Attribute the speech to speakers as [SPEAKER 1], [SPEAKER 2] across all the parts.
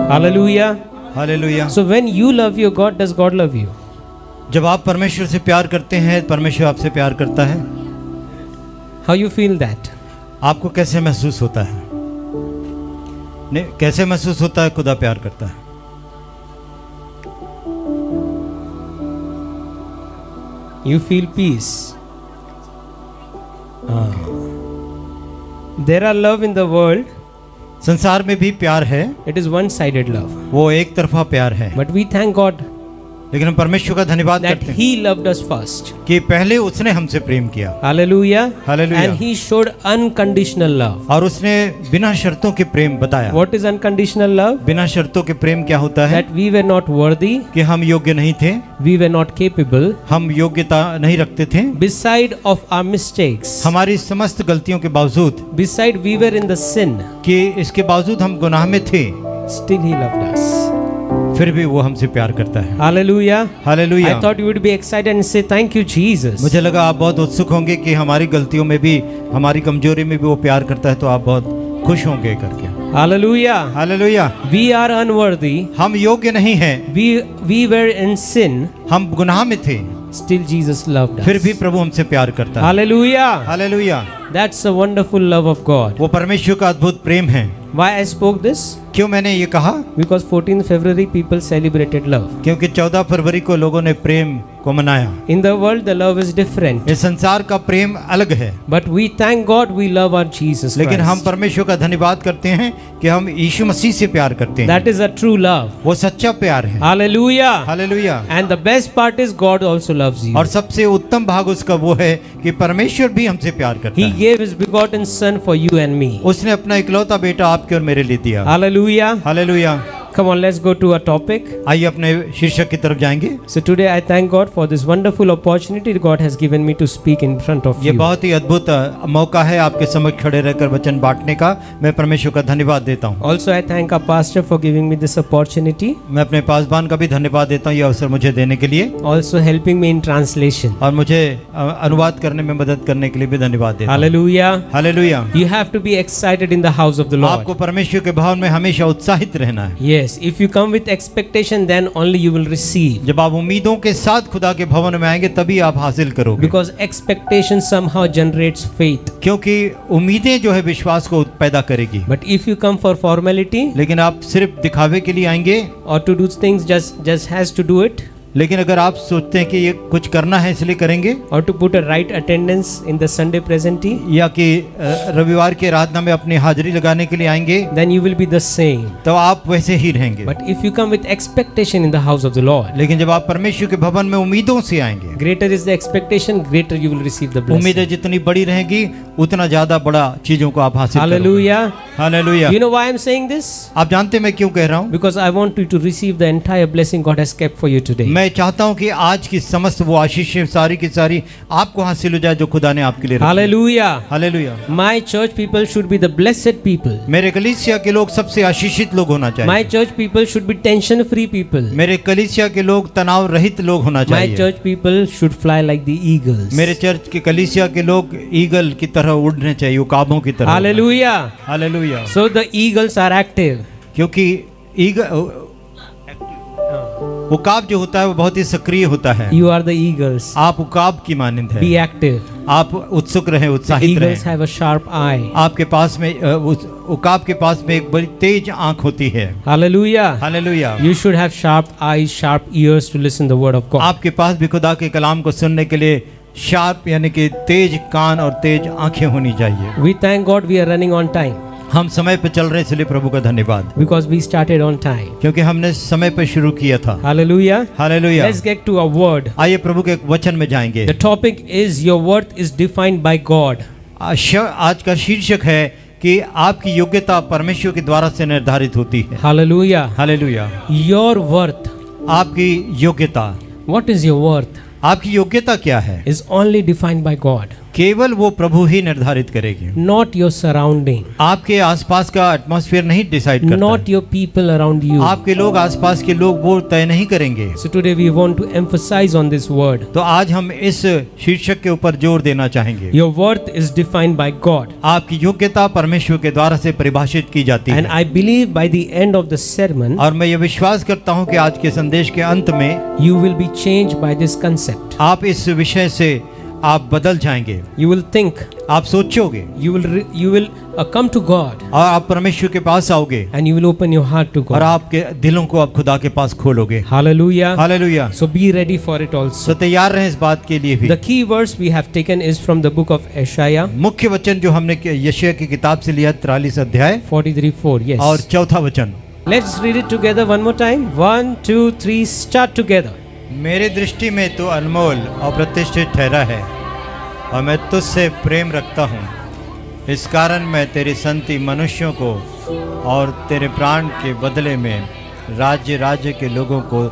[SPEAKER 1] Hallelujah.
[SPEAKER 2] Hallelujah.
[SPEAKER 1] So when you love your God, does God love you?
[SPEAKER 2] जब आप परमेश्वर से प्यार करते हैं, परमेश्वर आपसे प्यार करता है।
[SPEAKER 1] How you feel that?
[SPEAKER 2] आपको कैसे महसूस होता है? नहीं, कैसे महसूस होता है खुदा प्यार करता है?
[SPEAKER 1] You feel peace. There are love in the world.
[SPEAKER 2] संसार में भी प्यार है,
[SPEAKER 1] It is one-sided love.
[SPEAKER 2] वो एक तरफा प्यार है।
[SPEAKER 1] But we thank God
[SPEAKER 2] लेकिन हम परमेश्वर का धन्यवाद
[SPEAKER 1] that
[SPEAKER 2] करते हैं
[SPEAKER 1] He loved us first.
[SPEAKER 2] कि पहले उसने हमसे प्रेम किया।
[SPEAKER 1] Hallelujah.
[SPEAKER 2] Hallelujah.
[SPEAKER 1] And He showed unconditional love.
[SPEAKER 2] और उसने बिना शर्तों के प्रेम बताया।
[SPEAKER 1] What is unconditional love?
[SPEAKER 2] बिना शर्तों के प्रेम क्या होता है?
[SPEAKER 1] That we were not worthy,
[SPEAKER 2] कि हम योग्य नहीं थे,
[SPEAKER 1] we were not capable,
[SPEAKER 2] हम योग्यता नहीं रखते थे,
[SPEAKER 1] beside of our mistakes,
[SPEAKER 2] हमारी समस्त गलतियों के बावजूद,
[SPEAKER 1] beside we were in the sin,
[SPEAKER 2] कि इसके बावजूद हम गुनाह में थे,
[SPEAKER 1] still He loved us.
[SPEAKER 2] फिर भी वो हमसे प्यार करता है।
[SPEAKER 1] Hallelujah.
[SPEAKER 2] Hallelujah.
[SPEAKER 1] I thought you would be excited and say thank you Jesus.
[SPEAKER 2] मुझे लगा आप बहुत उत्सुक होंगे कि हमारी गलतियों में भी, हमारी कमजोरी में भी वो प्यार करता है, तो आप बहुत खुश होंगे करके।
[SPEAKER 1] Hallelujah.
[SPEAKER 2] Hallelujah.
[SPEAKER 1] We are unworthy.
[SPEAKER 2] हम योग्य नहीं हैं,
[SPEAKER 1] We were in sin.
[SPEAKER 2] हम गुनाह में थे,
[SPEAKER 1] Still Jesus loved us.
[SPEAKER 2] फिर भी प्रभु हमसे प्यार करता है।
[SPEAKER 1] Hallelujah.
[SPEAKER 2] Hallelujah.
[SPEAKER 1] That's a wonderful love of God.
[SPEAKER 2] वो परमेश्वर का अद्भुत प्रेम है।
[SPEAKER 1] Why I spoke this?
[SPEAKER 2] क्यों मैंने ये कहा?
[SPEAKER 1] Because 14th February people celebrated love.
[SPEAKER 2] क्योंकि 14 फरवरी को लोगों ने प्रेम को मनाया।
[SPEAKER 1] In the world the love is different.
[SPEAKER 2] इस संसार का प्रेम अलग है,
[SPEAKER 1] But we thank God we love our Jesus
[SPEAKER 2] लेकिन हम
[SPEAKER 1] Christ.
[SPEAKER 2] परमेश्वर का धन्यवाद करते हैं कि हम यीशु मसीह से प्यार करते हैं।
[SPEAKER 1] That is a true love.
[SPEAKER 2] वो सच्चा प्यार है।
[SPEAKER 1] Hallelujah.
[SPEAKER 2] Hallelujah.
[SPEAKER 1] And the best part is God also loves you.
[SPEAKER 2] और सबसे उत्तम भाग उसका वो है कि परमेश्वर भी हमसे प्यार करता
[SPEAKER 1] He
[SPEAKER 2] है।
[SPEAKER 1] gave His begotten Son for you and me.
[SPEAKER 2] उसने अपना इकलौता बेटा आपके और मेरे लिए दिया।
[SPEAKER 1] Hallelujah.
[SPEAKER 2] Hallelujah.
[SPEAKER 1] Come on, let's go to a topic.
[SPEAKER 2] आइए अपने शीर्षक की तरफ जाएंगे।
[SPEAKER 1] So today I thank God for this wonderful opportunity God has given me to speak in front of
[SPEAKER 2] ये
[SPEAKER 1] you.
[SPEAKER 2] बहुत ही अद्भुत मौका है आपके समक्ष खड़े रहकर वचन बांटने का। मैं परमेश्वर का धन्यवाद देता हूँ।
[SPEAKER 1] Also I thank our pastor for giving me this opportunity.
[SPEAKER 2] मैं अपने पासबान का भी धन्यवाद देता हूँ ये अवसर मुझे देने के लिए,
[SPEAKER 1] Also helping me in translation.
[SPEAKER 2] और मुझे अनुवाद करने में मदद करने के लिए भी धन्यवाद देता हूँ।
[SPEAKER 1] Hallelujah.
[SPEAKER 2] Hallelujah.
[SPEAKER 1] You have to be excited in the house of the Lord.
[SPEAKER 2] आपको परमेश्वर के भवन में हमेशा उत्साहित रहना है।
[SPEAKER 1] Yes, if you come with expectation then only you will receive.
[SPEAKER 2] जब आप उम्मीदों के साथ खुदा के भवन में आएंगे तभी आप हासिल करोगे।
[SPEAKER 1] Because expectation somehow generates faith.
[SPEAKER 2] क्योंकि उम्मीदें जो है विश्वास को पैदा करेगी।
[SPEAKER 1] But if you come for formality
[SPEAKER 2] लेकिन आप सिर्फ दिखावे के लिए आएंगे,
[SPEAKER 1] or to do things just has to do it,
[SPEAKER 2] लेकिन अगर आप सोचते हैं कि ये कुछ करना है इसलिए करेंगे,
[SPEAKER 1] or to put a right attendance in the Sunday presentee,
[SPEAKER 2] या कि रविवार के आराधना में अपनी हाजिरी लगाने के लिए आएंगे,
[SPEAKER 1] then you will be the same.
[SPEAKER 2] तो आप वैसे ही रहेंगे।
[SPEAKER 1] But if you come with expectation in the house of the Lord,
[SPEAKER 2] लेकिन जब आप परमेश्वर के भवन में उम्मीदों से आएंगे,
[SPEAKER 1] greater is the expectation, greater you will receive the blessing.
[SPEAKER 2] उम्मीदें जितनी बड़ी रहेगी उतना ज्यादा बड़ा चीजों को आप हासिल करोगे।
[SPEAKER 1] Hallelujah.
[SPEAKER 2] Hallelujah.
[SPEAKER 1] You know why I'm saying this?
[SPEAKER 2] आप जानते हैं मैं क्यों कह रहा हूँ?
[SPEAKER 1] Because I want you to receive the entire blessing God has kept for you today.
[SPEAKER 2] मैं चाहता हूँ कि आज की समस्त वो आशीषें सारी की सारी आपको हासिल हो जाए जो खुदा ने आपके लिए रखी है।
[SPEAKER 1] Hallelujah.
[SPEAKER 2] Hallelujah.
[SPEAKER 1] My church people should be the blessed people.
[SPEAKER 2] मेरे कलीसिया के लोग सबसे आशीषित लोग होना चाहिए।
[SPEAKER 1] My church people should be tension free people.
[SPEAKER 2] मेरे कलीसिया के लोग तनाव रहित लोग होना
[SPEAKER 1] My
[SPEAKER 2] चाहिए।
[SPEAKER 1] church people should fly like the eagles.
[SPEAKER 2] मेरे चर्च के कलीसिया के लोग ईगल की तरह उड़ने चाहिए, उकाबों की तरह।
[SPEAKER 1] Hallelujah.
[SPEAKER 2] Hallelujah.
[SPEAKER 1] So the eagles are active.
[SPEAKER 2] क्योंकि उकाब जो होता है वो बहुत ही सक्रिय होता है।
[SPEAKER 1] You are the eagles.
[SPEAKER 2] आप उकाब की मानंद
[SPEAKER 1] Be
[SPEAKER 2] है।
[SPEAKER 1] active.
[SPEAKER 2] आप उत्सुक रहे,
[SPEAKER 1] The
[SPEAKER 2] उत्साहित
[SPEAKER 1] eagles
[SPEAKER 2] रहे।
[SPEAKER 1] have a sharp eye.
[SPEAKER 2] आपके पास में उस उकाब के पास में एक बड़ी तेज आंख होती है।
[SPEAKER 1] Hallelujah.
[SPEAKER 2] Hallelujah.
[SPEAKER 1] You should have sharp eyes, sharp ears to listen the word of God.
[SPEAKER 2] आपके पास भी खुदा के कलाम को सुनने के लिए शार्प यानी कि तेज कान और तेज आंखें होनी चाहिए।
[SPEAKER 1] We thank God we are running on time
[SPEAKER 2] हम समय पे चल रहे हैं इसलिए प्रभु का धन्यवाद,
[SPEAKER 1] because we started on time.
[SPEAKER 2] क्योंकि हमने समय पे शुरू किया था।
[SPEAKER 1] Hallelujah.
[SPEAKER 2] Hallelujah.
[SPEAKER 1] Let's get to a word.
[SPEAKER 2] आइए प्रभु के एक वचन में जाएंगे।
[SPEAKER 1] The topic is your worth is defined by God.
[SPEAKER 2] आज का शीर्षक है कि आपकी योग्यता परमेश्वर के द्वारा से निर्धारित होती है।
[SPEAKER 1] Hallelujah.
[SPEAKER 2] हालेलुया।
[SPEAKER 1] Your worth.
[SPEAKER 2] आपकी योग्यता,
[SPEAKER 1] What is your worth?
[SPEAKER 2] आपकी योग्यता क्या है?
[SPEAKER 1] Is only defined by God.
[SPEAKER 2] केवल वो प्रभु ही निर्धारित करेगी,
[SPEAKER 1] not your surrounding,
[SPEAKER 2] आपके आसपास का एटमॉस्फेयर नहीं डिसाइड करता
[SPEAKER 1] not your people around you.
[SPEAKER 2] आपके लोग, आसपास के लोग वो तय नहीं करेंगे।
[SPEAKER 1] So today we want to emphasize on this word.
[SPEAKER 2] तो आज हम इस शीर्षक के ऊपर जोर देना चाहेंगे।
[SPEAKER 1] Your worth is defined by God.
[SPEAKER 2] आपकी योग्यता परमेश्वर के द्वारा से परिभाषित की जाती
[SPEAKER 1] And
[SPEAKER 2] है।
[SPEAKER 1] I believe by the end of the sermon,
[SPEAKER 2] और मैं ये विश्वास करता हूँ कि आज के संदेश के अंत में
[SPEAKER 1] you will be changed by this concept.
[SPEAKER 2] आप इस विषय से आप बदल जाएंगे।
[SPEAKER 1] You will think,
[SPEAKER 2] आप सोचोगे
[SPEAKER 1] you will come to God,
[SPEAKER 2] और आप परमेश्वर के पास आओगे
[SPEAKER 1] and you will open your heart to
[SPEAKER 2] और
[SPEAKER 1] God.
[SPEAKER 2] आपके दिलों को आप खुदा के पास खोलोगे।
[SPEAKER 1] Hallelujah.
[SPEAKER 2] Hallelujah.
[SPEAKER 1] So be ready for it also.
[SPEAKER 2] तो तैयार रहें इस बात के लिए भी।
[SPEAKER 1] The key verse we have taken is from the book of Isaiah
[SPEAKER 2] मुख्य वचन जो हमने यशायाह की किताब से लिया 43 अध्याय
[SPEAKER 1] 43:4. Yes.
[SPEAKER 2] और चौथा वचन।
[SPEAKER 1] Let's read it together one more time. 1, 2, 3, start together.
[SPEAKER 2] मेरे दृष्टि में तो अनमोल और प्रतिष्ठित ठहरा है और मैं तुझसे प्रेम रखता हूँ, इस कारण मैं तेरी संति मनुष्यों को और तेरे प्राण के बदले में राज्य राज्य के लोगों को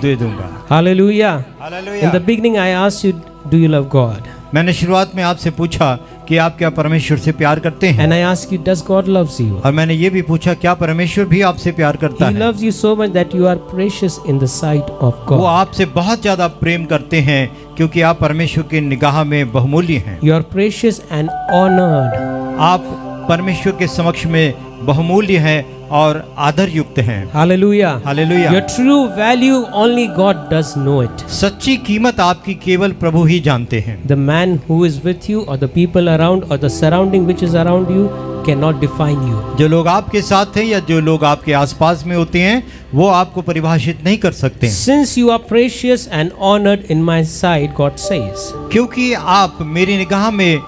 [SPEAKER 2] दे दूंगा।
[SPEAKER 1] Hallelujah. In
[SPEAKER 2] hallelujah.
[SPEAKER 1] the beginning I asked you, do you love God?
[SPEAKER 2] मैंने शुरुआत में आपसे पूछा कि आप क्या परमेश्वर से प्यार करते हैं,
[SPEAKER 1] And I asked you, does God loves you?
[SPEAKER 2] और मैंने ये भी पूछा क्या परमेश्वर भी आपसे प्यार करता
[SPEAKER 1] He
[SPEAKER 2] है।
[SPEAKER 1] loves you so much that you are precious in the sight of
[SPEAKER 2] वो
[SPEAKER 1] God.
[SPEAKER 2] आपसे बहुत ज्यादा प्रेम करते हैं क्योंकि आप परमेश्वर की निगाह में बहुमूल्य हैं।
[SPEAKER 1] You are precious and honored.
[SPEAKER 2] आप परमेश्वर के समक्ष में बहुमूल्य हैं और आदर युक्त हैं।
[SPEAKER 1] Hallelujah.
[SPEAKER 2] Hallelujah.
[SPEAKER 1] Your true value only God does know it.
[SPEAKER 2] सच्ची कीमत आपकी केवल प्रभु ही जानते हैं।
[SPEAKER 1] The man who is with you or the people around or the surrounding which is around you cannot define you.
[SPEAKER 2] जो लोग आपके साथ हैं या जो लोग आपके आसपास में होते हैं वो आपको परिभाषित नहीं कर सकते हैं।
[SPEAKER 1] Since you are precious and honored in my sight, God says.
[SPEAKER 2] क्योंकि आप मेरी निगाह में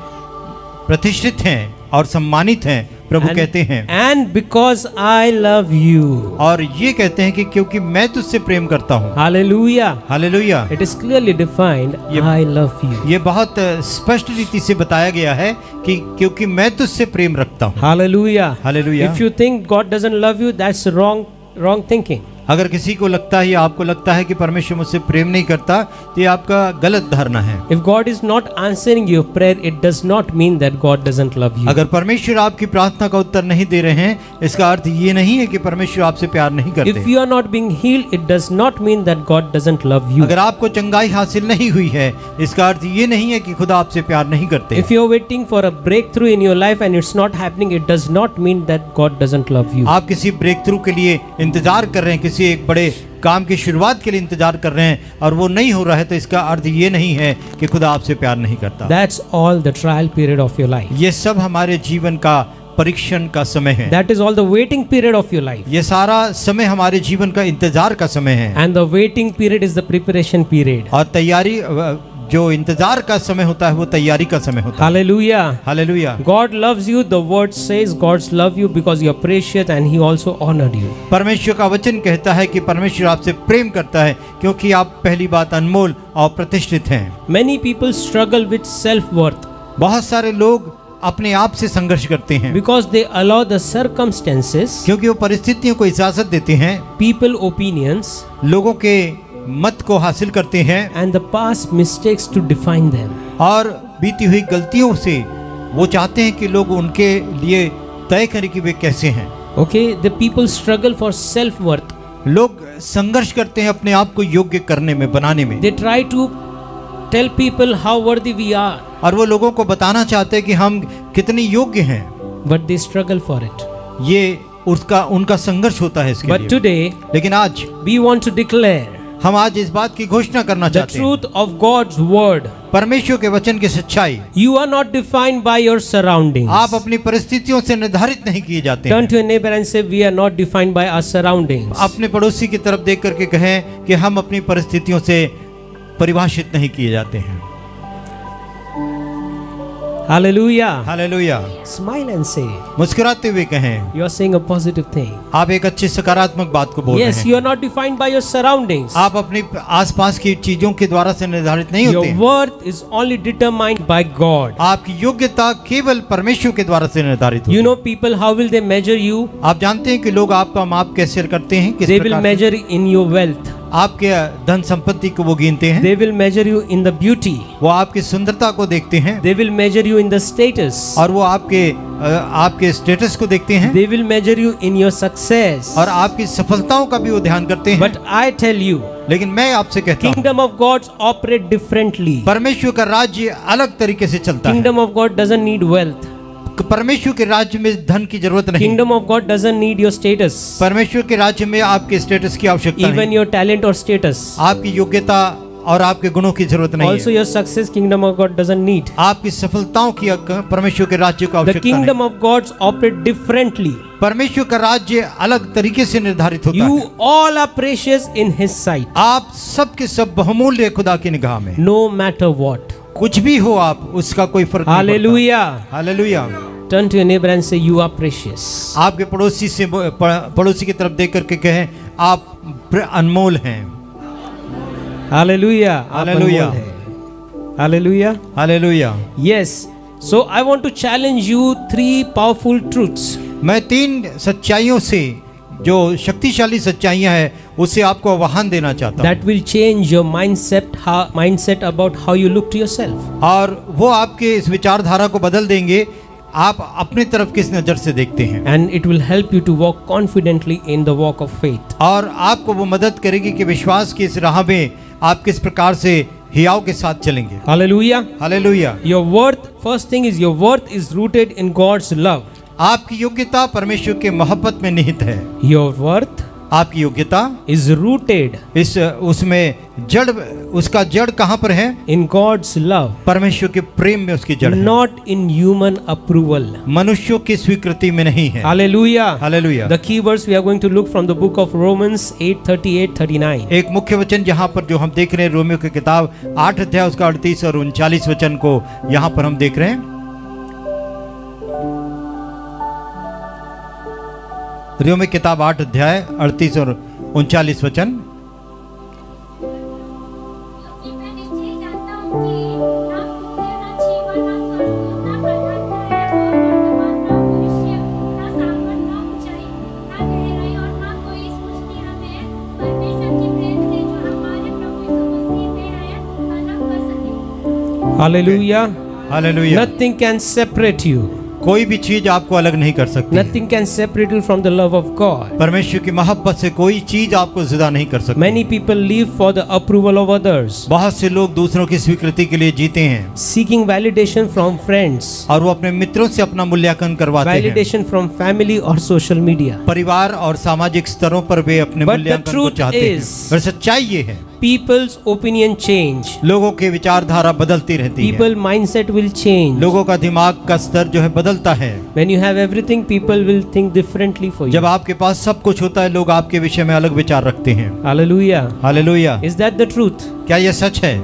[SPEAKER 2] प्रतिष्ठित हैं और सम्मानित हैं, प्रभु कहते हैं।
[SPEAKER 1] And because I love you.
[SPEAKER 2] और ये कहते हैं कि क्योंकि मैं तुझसे प्रेम करता हूँ।
[SPEAKER 1] Hallelujah.
[SPEAKER 2] Hallelujah.
[SPEAKER 1] It is clearly defined, I love you.
[SPEAKER 2] ये बहुत स्पष्ट रीति से बताया गया है कि क्योंकि मैं तुझसे प्रेम रखता हूँ।
[SPEAKER 1] Hallelujah.
[SPEAKER 2] Hallelujah.
[SPEAKER 1] If you think God doesn't love you, that's wrong thinking.
[SPEAKER 2] अगर किसी को लगता है या आपको लगता है कि परमेश्वर मुझसे प्रेम नहीं करता तो ये आपका गलत धारणा है।
[SPEAKER 1] If God is not answering your prayer, it does not mean that God doesn't love you.
[SPEAKER 2] अगर परमेश्वर आपकी प्रार्थना का उत्तर नहीं दे रहे हैं इसका अर्थ ये नहीं है कि परमेश्वर आपसे प्यार नहीं करते।
[SPEAKER 1] If you are not being healed, it does not mean that God doesn't love you.
[SPEAKER 2] अगर आपको चंगाई हासिल नहीं हुई है इसका अर्थ ये नहीं है कि खुदा आपसे प्यार नहीं करते।
[SPEAKER 1] If you are waiting for a breakthrough in your life and it's not happening, it does not mean that God doesn't love you.
[SPEAKER 2] आप किसी ब्रेक थ्रू के लिए इंतजार कर रहे हैं, किसी एक बड़े काम की शुरुआत के लिए इंतजार कर रहे हैं और वो नहीं हो रहा है तो इसका अर्थ ये नहीं है कि खुदा आपसे प्यार नहीं करता।
[SPEAKER 1] That's all the trial period of your life.
[SPEAKER 2] ये सब हमारे जीवन का परीक्षण का समय है।
[SPEAKER 1] That is all the waiting period of your life.
[SPEAKER 2] ये सारा समय हमारे जीवन का इंतजार का समय है।
[SPEAKER 1] And the waiting period is the preparation period.
[SPEAKER 2] और तैयारी, जो इंतजार का समय होता है वो तैयारी का समय होता है।
[SPEAKER 1] Hallelujah.
[SPEAKER 2] Hallelujah.
[SPEAKER 1] God loves you. The word says God's love you because you are precious and He also honored you.
[SPEAKER 2] परमेश्वर का वचन कहता है कि परमेश्वर आपसे प्रेम करता है क्योंकि आप पहली बात अनमोल और प्रतिष्ठित हैं।
[SPEAKER 1] Many people struggle with self-worth
[SPEAKER 2] बहुत सारे लोग अपने आप से संघर्ष करते हैं
[SPEAKER 1] because they allow the circumstances,
[SPEAKER 2] क्योंकि वो परिस्थितियों को इजाजत देते हैं,
[SPEAKER 1] people opinions,
[SPEAKER 2] लोगों के मत को हासिल करते हैं
[SPEAKER 1] and the past mistakes to define them.
[SPEAKER 2] और बीती हुई गलतियों से वो चाहते हैं कि लोग उनके लिए तय करें कि वे कैसे हैं।
[SPEAKER 1] Okay, the people struggle for self-worth.
[SPEAKER 2] लोग संघर्ष करते हैं अपने आप को योग्य करने में, बनाने में,
[SPEAKER 1] They try to tell people how worthy we are,
[SPEAKER 2] और वो लोगों को बताना चाहते हैं कि हम कितने योग्य हैं,
[SPEAKER 1] but they struggle for it.
[SPEAKER 2] ये उनका संघर्ष होता है इसके
[SPEAKER 1] But
[SPEAKER 2] लिए।
[SPEAKER 1] today
[SPEAKER 2] लेकिन आज
[SPEAKER 1] we want to declare
[SPEAKER 2] हम आज इस बात की घोषणा करना
[SPEAKER 1] the
[SPEAKER 2] चाहते हैं,
[SPEAKER 1] truth of God's word.
[SPEAKER 2] परमेश्वर के वचन की सच्चाई।
[SPEAKER 1] You are not defined by your surroundings.
[SPEAKER 2] आप अपनी परिस्थितियों से निर्धारित नहीं किए जाते
[SPEAKER 1] Turn
[SPEAKER 2] हैं।
[SPEAKER 1] to your neighbor and say, we are not defined by our surroundings.
[SPEAKER 2] अपने पड़ोसी की तरफ देख करके कहें कि हम अपनी परिस्थितियों से परिभाषित नहीं किए जाते हैं।
[SPEAKER 1] Hallelujah.
[SPEAKER 2] Hallelujah.
[SPEAKER 1] Smile and say,
[SPEAKER 2] मुस्कुराते हुए कहें,
[SPEAKER 1] you are saying a positive thing.
[SPEAKER 2] आप एक अच्छी सकारात्मक बात को बोल
[SPEAKER 1] Yes,
[SPEAKER 2] रहे
[SPEAKER 1] you
[SPEAKER 2] हैं।
[SPEAKER 1] are not defined by your surroundings.
[SPEAKER 2] आप अपनी आसपास की चीजों के द्वारा से निर्धारित नहीं होते
[SPEAKER 1] Your
[SPEAKER 2] हैं।
[SPEAKER 1] worth is only determined by God.
[SPEAKER 2] आपकी योग्यता केवल परमेश्वर के द्वारा से निर्धारित होती
[SPEAKER 1] You
[SPEAKER 2] है।
[SPEAKER 1] know people, how will they measure you?
[SPEAKER 2] आप जानते हैं कि लोग आपका माप कैसे करते हैं, किस
[SPEAKER 1] They will
[SPEAKER 2] प्रकार
[SPEAKER 1] measure in your wealth.
[SPEAKER 2] आपके धन संपत्ति को वो गिनते हैं,
[SPEAKER 1] They will measure you in the beauty.
[SPEAKER 2] वो आपकी सुंदरता को देखते हैं,
[SPEAKER 1] They will measure you in the status.
[SPEAKER 2] और वो आपके स्टेटस को देखते हैं,
[SPEAKER 1] They will measure you in your success.
[SPEAKER 2] और आपकी सफलताओं का भी वो ध्यान करते हैं।
[SPEAKER 1] But I tell you,
[SPEAKER 2] लेकिन मैं आपसे कहता हूँ,
[SPEAKER 1] kingdom of God operate differently.
[SPEAKER 2] परमेश्वर का राज्य अलग तरीके से चलता है।
[SPEAKER 1] Kingdom of God doesn't need wealth.
[SPEAKER 2] परमेश्वर के राज्य में धन की जरूरत नहीं।
[SPEAKER 1] Kingdom of God doesn't need your status.
[SPEAKER 2] परमेश्वर के राज्य में आपके स्टेटस की आवश्यकता
[SPEAKER 1] Even
[SPEAKER 2] नहीं,
[SPEAKER 1] your talent or status.
[SPEAKER 2] आपकी योग्यता और आपके गुणों की जरूरत नहीं
[SPEAKER 1] Also
[SPEAKER 2] है।
[SPEAKER 1] your success, kingdom of God doesn't need.
[SPEAKER 2] आपकी सफलताओं की परमेश्वर के राज्य को
[SPEAKER 1] The
[SPEAKER 2] आवश्यकता नहीं।
[SPEAKER 1] kingdom of God operate differently.
[SPEAKER 2] परमेश्वर का राज्य अलग तरीके से निर्धारित होता
[SPEAKER 1] You
[SPEAKER 2] है।
[SPEAKER 1] all are precious in His sight.
[SPEAKER 2] आप सब के सब बहुमूल्य खुदा की निगाह में,
[SPEAKER 1] No matter what.
[SPEAKER 2] कुछ भी हो आप, उसका कोई फर्क नहीं पड़ता।
[SPEAKER 1] Hallelujah.
[SPEAKER 2] Hallelujah.
[SPEAKER 1] Turn to your neighbor and say, you are precious.
[SPEAKER 2] आपके पड़ोसी से पड़ोसी की तरफ देख करके कहें, आप अनमोल हैं।
[SPEAKER 1] Hallelujah.
[SPEAKER 2] Hallelujah.
[SPEAKER 1] Hallelujah.
[SPEAKER 2] Hallelujah.
[SPEAKER 1] Yes. So I want to challenge you 3 powerful truths.
[SPEAKER 2] मैं 3 सच्चाइयों से, जो शक्तिशाली सच्चाइयां हैं, उससे आपको आह्वान देना चाहता हूं,
[SPEAKER 1] That will change your mindset about how you look to yourself.
[SPEAKER 2] और वो आपके इस विचारधारा को बदल देंगे, आप अपनी तरफ किस नजर से देखते हैं,
[SPEAKER 1] And it will help you to walk confidently in the walk of faith.
[SPEAKER 2] और आपको वो मदद करेगी कि विश्वास की इस राह में आप किस प्रकार से हियाव के साथ चलेंगे।
[SPEAKER 1] Hallelujah.
[SPEAKER 2] Hallelujah.
[SPEAKER 1] Your worth, first thing is your worth is rooted in God's love.
[SPEAKER 2] आपकी योग्यता परमेश्वर के मोहब्बत में निहित है।
[SPEAKER 1] Your worth
[SPEAKER 2] आपकी योग्यता
[SPEAKER 1] is rooted
[SPEAKER 2] उसमें जड़, उसका जड़ कहाँ पर है?
[SPEAKER 1] in God's love,
[SPEAKER 2] परमेश्वर के प्रेम में उसकी जड़ है,
[SPEAKER 1] not in human approval.
[SPEAKER 2] मनुष्यों की स्वीकृति में नहीं है।
[SPEAKER 1] Hallelujah.
[SPEAKER 2] Hallelujah.
[SPEAKER 1] The key verse we are going to look from the book of Romans 8:38-39.
[SPEAKER 2] एक मुख्य वचन जहाँ पर जो हम देख रहे हैं, रोमियो की किताब 8 अध्याय उसका 38 और 39 वचन को यहाँ पर हम देख रहे हैं। रोमियो की किताब 8 अध्याय 38 और 39 वचन।
[SPEAKER 1] Hallelujah.
[SPEAKER 2] Hallelujah.
[SPEAKER 1] Nothing can separate you.
[SPEAKER 2] कोई भी चीज आपको अलग नहीं कर सकती।
[SPEAKER 1] Nothing can separate you from the love of God.
[SPEAKER 2] परमेश्वर की मोहब्बत से कोई चीज आपको जुदा नहीं कर सकती।
[SPEAKER 1] Many people live for the approval of others,
[SPEAKER 2] बहुत से लोग दूसरों की स्वीकृति के लिए जीते हैं,
[SPEAKER 1] seeking validation from friends,
[SPEAKER 2] और वो अपने मित्रों से अपना मूल्यांकन करवाते हैं,
[SPEAKER 1] validation from family or social media.
[SPEAKER 2] परिवार और सामाजिक स्तरों पर वे अपने
[SPEAKER 1] But the
[SPEAKER 2] मूल्यांकन को
[SPEAKER 1] truth
[SPEAKER 2] चाहते हैं।
[SPEAKER 1] is-
[SPEAKER 2] और सच्चाई ये है,
[SPEAKER 1] People's opinion change.
[SPEAKER 2] लोगों की विचारधारा बदलती रहती है,
[SPEAKER 1] People mindset will change.
[SPEAKER 2] लोगों का दिमाग का स्तर जो है बदलता है।
[SPEAKER 1] When you have everything, people will think differently for
[SPEAKER 2] जब
[SPEAKER 1] you.
[SPEAKER 2] आपके पास सब कुछ होता है, लोग आपके विषय में अलग विचार रखते हैं।
[SPEAKER 1] Hallelujah.
[SPEAKER 2] Hallelujah.
[SPEAKER 1] Is that the truth?
[SPEAKER 2] क्या ये सच है?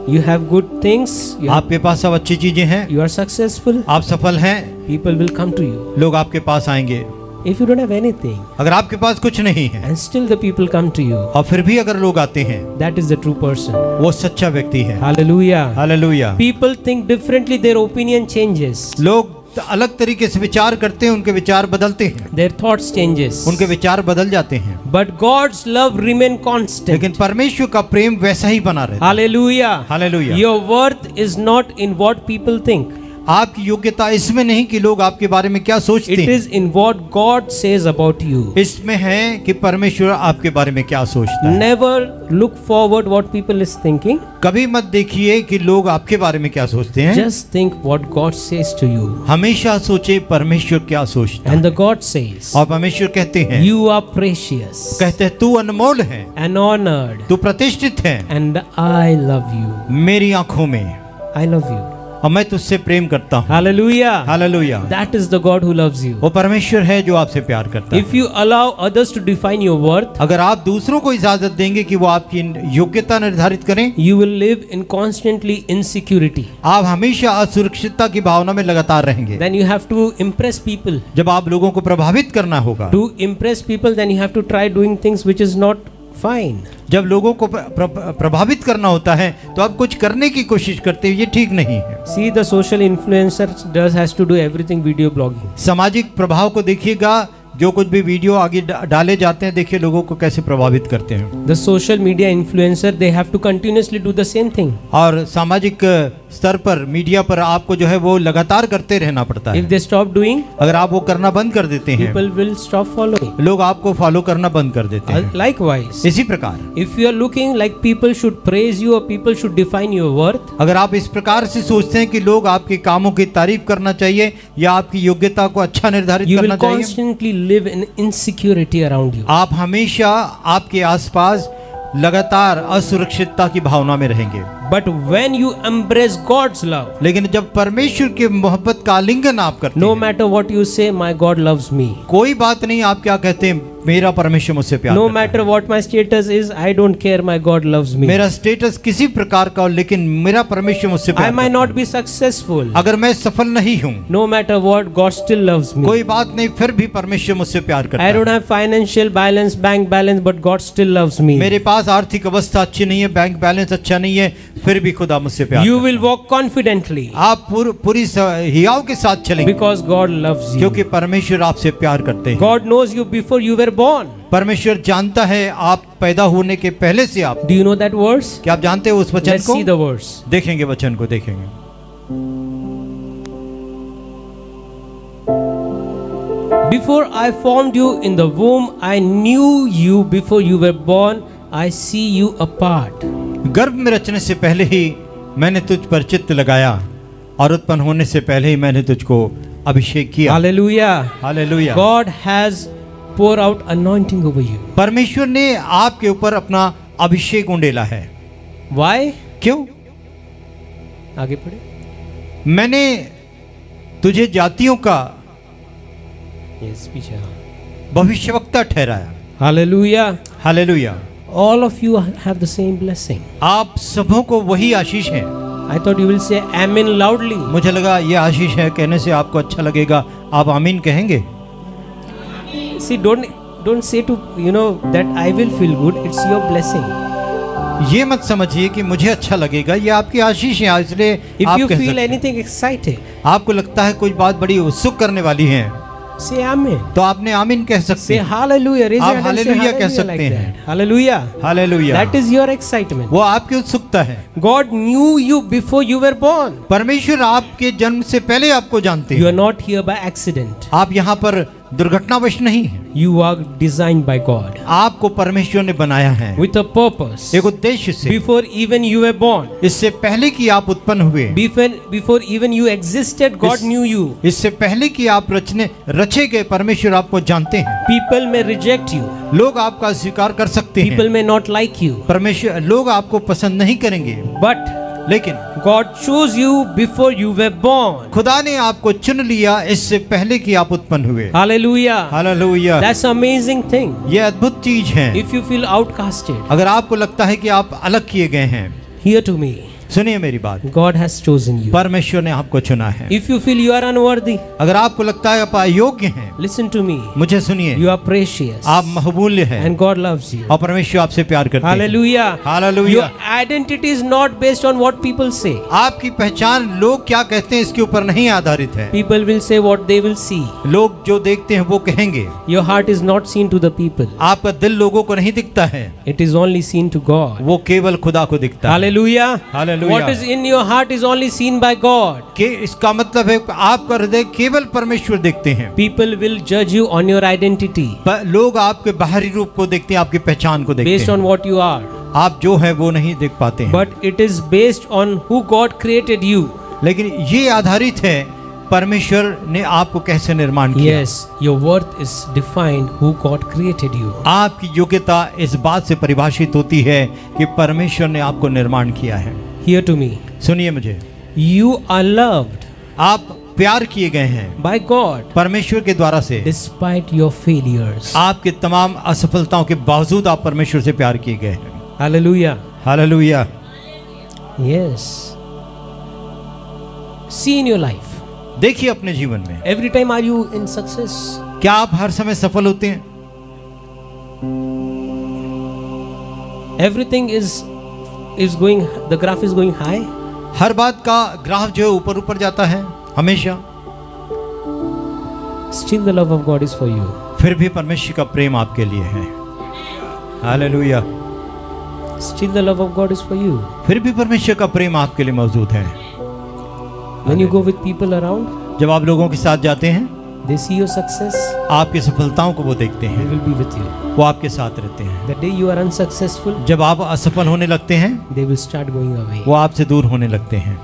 [SPEAKER 1] You have good things,
[SPEAKER 2] आपके पास सब अच्छी चीजें हैं,
[SPEAKER 1] you are successful,
[SPEAKER 2] आप सफल हैं,
[SPEAKER 1] people will come to you.
[SPEAKER 2] लोग आपके पास आएंगे।
[SPEAKER 1] If you don't have anything
[SPEAKER 2] अगर आपके पास कुछ नहीं है
[SPEAKER 1] and still the people come to you,
[SPEAKER 2] और फिर भी अगर लोग आते हैं,
[SPEAKER 1] that is the true person.
[SPEAKER 2] वो सच्चा व्यक्ति है।
[SPEAKER 1] Hallelujah.
[SPEAKER 2] Hallelujah.
[SPEAKER 1] People think differently, their opinion changes,
[SPEAKER 2] लोग अलग तरीके से विचार करते हैं, उनके विचार बदलते हैं,
[SPEAKER 1] their thoughts changes.
[SPEAKER 2] उनके विचार बदल जाते हैं,
[SPEAKER 1] But God's love remain constant.
[SPEAKER 2] लेकिन परमेश्वर का प्रेम वैसा ही बना रहता है।
[SPEAKER 1] Hallelujah.
[SPEAKER 2] Hallelujah.
[SPEAKER 1] Your worth is not in what people think.
[SPEAKER 2] आपकी योग्यता इसमें नहीं कि लोग आपके बारे में क्या सोचते
[SPEAKER 1] It
[SPEAKER 2] हैं,
[SPEAKER 1] is in what God says about you.
[SPEAKER 2] इसमें है कि परमेश्वर आपके बारे में क्या सोचता है।
[SPEAKER 1] Never look forward what people is thinking.
[SPEAKER 2] कभी मत देखिए कि लोग आपके बारे में क्या सोचते हैं,
[SPEAKER 1] Just think what God says to you.
[SPEAKER 2] हमेशा सोचे परमेश्वर क्या सोचता है।
[SPEAKER 1] And the God says,
[SPEAKER 2] और परमेश्वर कहते हैं,
[SPEAKER 1] you are precious
[SPEAKER 2] कहते हैं तू अनमोल है,
[SPEAKER 1] and honored,
[SPEAKER 2] तू प्रतिष्ठित है
[SPEAKER 1] and I love you.
[SPEAKER 2] मेरी आंखों में,
[SPEAKER 1] I love you.
[SPEAKER 2] और मैं तुझसे प्रेम करता हूँ।
[SPEAKER 1] Hallelujah.
[SPEAKER 2] Hallelujah.
[SPEAKER 1] That is the God who loves you.
[SPEAKER 2] वो परमेश्वर है जो आपसे प्यार करता है।
[SPEAKER 1] If you allow others to define your worth,
[SPEAKER 2] अगर आप दूसरों को इजाजत देंगे कि वो आपकी योग्यता निर्धारित करें,
[SPEAKER 1] you will live in constantly insecurity.
[SPEAKER 2] आप हमेशा असुरक्षितता की भावना में लगातार रहेंगे।
[SPEAKER 1] Then you have to impress people.
[SPEAKER 2] जब आप लोगों को प्रभावित करना होगा,
[SPEAKER 1] To impress people, then you have to try doing things which is not fine.
[SPEAKER 2] जब लोगों को प्रभावित करना होता है तो आप कुछ करने की कोशिश करते हैं, ये ठीक नहीं है।
[SPEAKER 1] See, the social influencer has to do everything video blogging.
[SPEAKER 2] सामाजिक प्रभाव को देखिएगा, जो कुछ भी वीडियो आगे डाले जाते हैं, देखिए लोगों को कैसे प्रभावित करते हैं।
[SPEAKER 1] The social media influencer, they have to continuously do the same thing.
[SPEAKER 2] और सामाजिक स्तर पर, मीडिया पर आपको जो है वो लगातार करते रहना पड़ता है।
[SPEAKER 1] If they stop doing,
[SPEAKER 2] अगर आप वो करना बंद कर देते हैं,
[SPEAKER 1] people will stop following.
[SPEAKER 2] लोग आपको फॉलो करना बंद कर देते हैं।
[SPEAKER 1] Likewise,
[SPEAKER 2] इसी प्रकार
[SPEAKER 1] if you are looking like people should praise you or people should define your worth,
[SPEAKER 2] अगर आप इस प्रकार से सोचते हैं कि लोग आपके कामों की तारीफ करना चाहिए या आपकी योग्यता को अच्छा निर्धारित
[SPEAKER 1] you
[SPEAKER 2] करना
[SPEAKER 1] will
[SPEAKER 2] चाहिए,
[SPEAKER 1] constantly live in insecurity around you.
[SPEAKER 2] आप हमेशा आपके आसपास लगातार असुरक्षितता की भावना में रहेंगे।
[SPEAKER 1] But when you embrace God's love,
[SPEAKER 2] लेकिन जब परमेश्वर के मोहब्बत का आलिंगन आप करते
[SPEAKER 1] no
[SPEAKER 2] हैं,
[SPEAKER 1] matter what you say, my God loves me.
[SPEAKER 2] कोई बात नहीं आप क्या कहते हैं, मेरा परमेश्वर मुझसे प्यार
[SPEAKER 1] No
[SPEAKER 2] करता
[SPEAKER 1] matter what my status is, I don't care, my God loves
[SPEAKER 2] है।
[SPEAKER 1] me.
[SPEAKER 2] मेरा स्टेटस किसी प्रकार का हो, लेकिन मेरा परमेश्वर मुझसे
[SPEAKER 1] I
[SPEAKER 2] प्यार
[SPEAKER 1] might
[SPEAKER 2] करता
[SPEAKER 1] not be successful.
[SPEAKER 2] है। अगर मैं सफल नहीं हूँ,
[SPEAKER 1] No matter what, God still loves me.
[SPEAKER 2] कोई बात नहीं, फिर भी परमेश्वर मुझसे प्यार करता
[SPEAKER 1] I don't
[SPEAKER 2] है।
[SPEAKER 1] have financial balance, bank balance, but God still loves me.
[SPEAKER 2] मेरे पास आर्थिक अवस्था अच्छी नहीं है, बैंक बैलेंस अच्छा नहीं है, फिर भी खुदा मुझसे प्यार
[SPEAKER 1] You
[SPEAKER 2] करता
[SPEAKER 1] will walk confidently
[SPEAKER 2] है। आप पूरी हियाव के साथ चलेंगे,
[SPEAKER 1] because God loves you.
[SPEAKER 2] क्योंकि परमेश्वर आपसे प्यार करते हैं।
[SPEAKER 1] God knows you before you were born.
[SPEAKER 2] परमेश्वर जानता है आप पैदा होने के पहले से आप।
[SPEAKER 1] Do you know that verse?
[SPEAKER 2] क्या आप जानते हो उस वचन
[SPEAKER 1] Let's
[SPEAKER 2] को?
[SPEAKER 1] see the verse.
[SPEAKER 2] देखेंगे वचन को, देखेंगे।
[SPEAKER 1] Before I formed you in the womb, I knew you. Before you were born, I see you apart.
[SPEAKER 2] गर्भ में रचने से पहले ही मैंने तुझ पर चित्त लगाया और उत्पन्न होने से पहले ही मैंने तुझको अभिषेक किया।
[SPEAKER 1] Hallelujah.
[SPEAKER 2] Hallelujah.
[SPEAKER 1] God has poured out anointing over you.
[SPEAKER 2] परमेश्वर ने आपके ऊपर अपना अभिषेक उंडेला है।
[SPEAKER 1] Why?
[SPEAKER 2] क्यों?
[SPEAKER 1] आगे पढ़े।
[SPEAKER 2] मैंने तुझे जातियों का
[SPEAKER 1] Yes, पीछे हाँ।
[SPEAKER 2] भविष्यवक्ता ठहराया।
[SPEAKER 1] Hallelujah.
[SPEAKER 2] Hallelujah.
[SPEAKER 1] All of you have the same blessing.
[SPEAKER 2] आप सबों को वही आशीष है।
[SPEAKER 1] I thought you will say amen loudly.
[SPEAKER 2] मुझे लगा ये आशीष है, कहने से आपको अच्छा लगेगा, आप आमीन कहेंगे।
[SPEAKER 1] See, don't say to that I will feel good. It's your blessing.
[SPEAKER 2] ये मत समझिए कि मुझे अच्छा लगेगा, ये आपकी आशीष है, इसलिए
[SPEAKER 1] If
[SPEAKER 2] आप
[SPEAKER 1] you
[SPEAKER 2] कह
[SPEAKER 1] feel
[SPEAKER 2] सकते हैं।
[SPEAKER 1] anything excited,
[SPEAKER 2] आपको लगता है कुछ बात बड़ी उत्सुक करने वाली है,
[SPEAKER 1] say amen.
[SPEAKER 2] तो आपने आमीन कह सकते
[SPEAKER 1] Say
[SPEAKER 2] हैं।
[SPEAKER 1] hallelujah. Raise
[SPEAKER 2] आप
[SPEAKER 1] your hand and say
[SPEAKER 2] hallelujah कह
[SPEAKER 1] hallelujah
[SPEAKER 2] सकते
[SPEAKER 1] like
[SPEAKER 2] हैं।
[SPEAKER 1] that. Hallelujah.
[SPEAKER 2] Hallelujah.
[SPEAKER 1] That is your excitement.
[SPEAKER 2] वो आपकी उत्सुकता है।
[SPEAKER 1] God knew you before you were born.
[SPEAKER 2] परमेश्वर आपके जन्म से पहले आपको जानते
[SPEAKER 1] You
[SPEAKER 2] हैं।
[SPEAKER 1] are not here by accident.
[SPEAKER 2] आप यहाँ पर दुर्घटनावश नहीं है,
[SPEAKER 1] You are designed by God
[SPEAKER 2] आपको परमेश्वर ने बनाया है
[SPEAKER 1] with a purpose.
[SPEAKER 2] एक उद्देश्य से।
[SPEAKER 1] Before even you were born,
[SPEAKER 2] इससे पहले कि आप उत्पन्न हुए,
[SPEAKER 1] before even you existed, God knew you.
[SPEAKER 2] इससे पहले कि आप रचे गए, परमेश्वर आपको जानते हैं।
[SPEAKER 1] People may reject you.
[SPEAKER 2] लोग आपका स्वीकार कर सकते
[SPEAKER 1] People
[SPEAKER 2] हैं,
[SPEAKER 1] may not like you.
[SPEAKER 2] परमेश्वर लोग आपको पसंद नहीं करेंगे,
[SPEAKER 1] But
[SPEAKER 2] लेकिन
[SPEAKER 1] God chose you before you were born.
[SPEAKER 2] खुदा ने आपको चुन लिया इससे पहले कि आप उत्पन्न हुए।
[SPEAKER 1] Hallelujah.
[SPEAKER 2] Hallelujah.
[SPEAKER 1] That's an amazing thing.
[SPEAKER 2] ये अद्भुत चीज है।
[SPEAKER 1] If you feel outcasted,
[SPEAKER 2] अगर आपको लगता है कि आप अलग किए गए हैं,
[SPEAKER 1] hear to me.
[SPEAKER 2] सुनिए मेरी बात,
[SPEAKER 1] God has chosen you.
[SPEAKER 2] परमेश्वर ने आपको चुना है।
[SPEAKER 1] If you feel you are unworthy,
[SPEAKER 2] अगर आपको लगता है आप अयोग्य हैं,
[SPEAKER 1] listen to me.
[SPEAKER 2] मुझे सुनिए,
[SPEAKER 1] You are precious.
[SPEAKER 2] आप महबूल्य हैं
[SPEAKER 1] And God loves you.
[SPEAKER 2] और परमेश्वर आपसे प्यार करते हैं।
[SPEAKER 1] Hallelujah.
[SPEAKER 2] Hallelujah.
[SPEAKER 1] Your identity is not based on what people say.
[SPEAKER 2] आपकी पहचान लोग क्या कहते हैं इसके ऊपर नहीं आधारित है।
[SPEAKER 1] People will say what they will see.
[SPEAKER 2] लोग जो देखते हैं वो कहेंगे।
[SPEAKER 1] Your heart is not seen to the people.
[SPEAKER 2] आपका दिल लोगों को नहीं दिखता है,
[SPEAKER 1] It is only seen to God.
[SPEAKER 2] वो केवल खुदा को दिखता है।
[SPEAKER 1] Hallelujah.
[SPEAKER 2] Hallelujah.
[SPEAKER 1] What is in your heart is only seen by God.
[SPEAKER 2] कि इसका मतलब है आपका हृदय केवल परमेश्वर देखते हैं।
[SPEAKER 1] People will judge you on your identity
[SPEAKER 2] लोग आपके बाहरी रूप को देखते हैं, आपकी पहचान को देखते
[SPEAKER 1] based
[SPEAKER 2] हैं।
[SPEAKER 1] on what you are.
[SPEAKER 2] आप जो है वो नहीं देख पाते हैं।
[SPEAKER 1] But it is based on who God created you.
[SPEAKER 2] लेकिन ये आधारित है परमेश्वर ने आपको कैसे निर्माण किया।
[SPEAKER 1] Yes, your worth is defined who God created you.
[SPEAKER 2] आपकी योग्यता इस बात से परिभाषित होती है कि परमेश्वर ने आपको निर्माण किया है।
[SPEAKER 1] Hear to me.
[SPEAKER 2] सुनिए मुझे,
[SPEAKER 1] You are loved
[SPEAKER 2] आप प्यार किए गए हैं
[SPEAKER 1] by God
[SPEAKER 2] परमेश्वर के द्वारा से।
[SPEAKER 1] despite your failures.
[SPEAKER 2] आपके तमाम असफलताओं के बावजूद आप परमेश्वर से प्यार किए गए हैं।
[SPEAKER 1] Hallelujah.
[SPEAKER 2] Hallelujah.
[SPEAKER 1] Yes. See in your life.
[SPEAKER 2] देखिए अपने जीवन में
[SPEAKER 1] Every time are you in success?
[SPEAKER 2] क्या आप हर समय सफल होते हैं?
[SPEAKER 1] Everything is going, the graph is going high.
[SPEAKER 2] हर बात का ग्राफ जो है ऊपर ऊपर जाता है हमेशा।
[SPEAKER 1] Still the love of God is for you.
[SPEAKER 2] फिर भी परमेश्वर का प्रेम आपके लिए है। Hallelujah.
[SPEAKER 1] Still the love of God is for you.
[SPEAKER 2] फिर भी परमेश्वर का प्रेम आपके लिए मौजूद है।
[SPEAKER 1] When you go with people around,
[SPEAKER 2] जब आप लोगों के साथ जाते हैं,
[SPEAKER 1] they see your success,
[SPEAKER 2] आपकी सफलताओं को वो देखते
[SPEAKER 1] they
[SPEAKER 2] हैं,
[SPEAKER 1] will be with you.
[SPEAKER 2] वो आपके साथ रहते हैं।
[SPEAKER 1] The day you are unsuccessful,
[SPEAKER 2] जब आप असफल होने लगते हैं,
[SPEAKER 1] they will start going away.
[SPEAKER 2] वो आपसे दूर होने लगते हैं।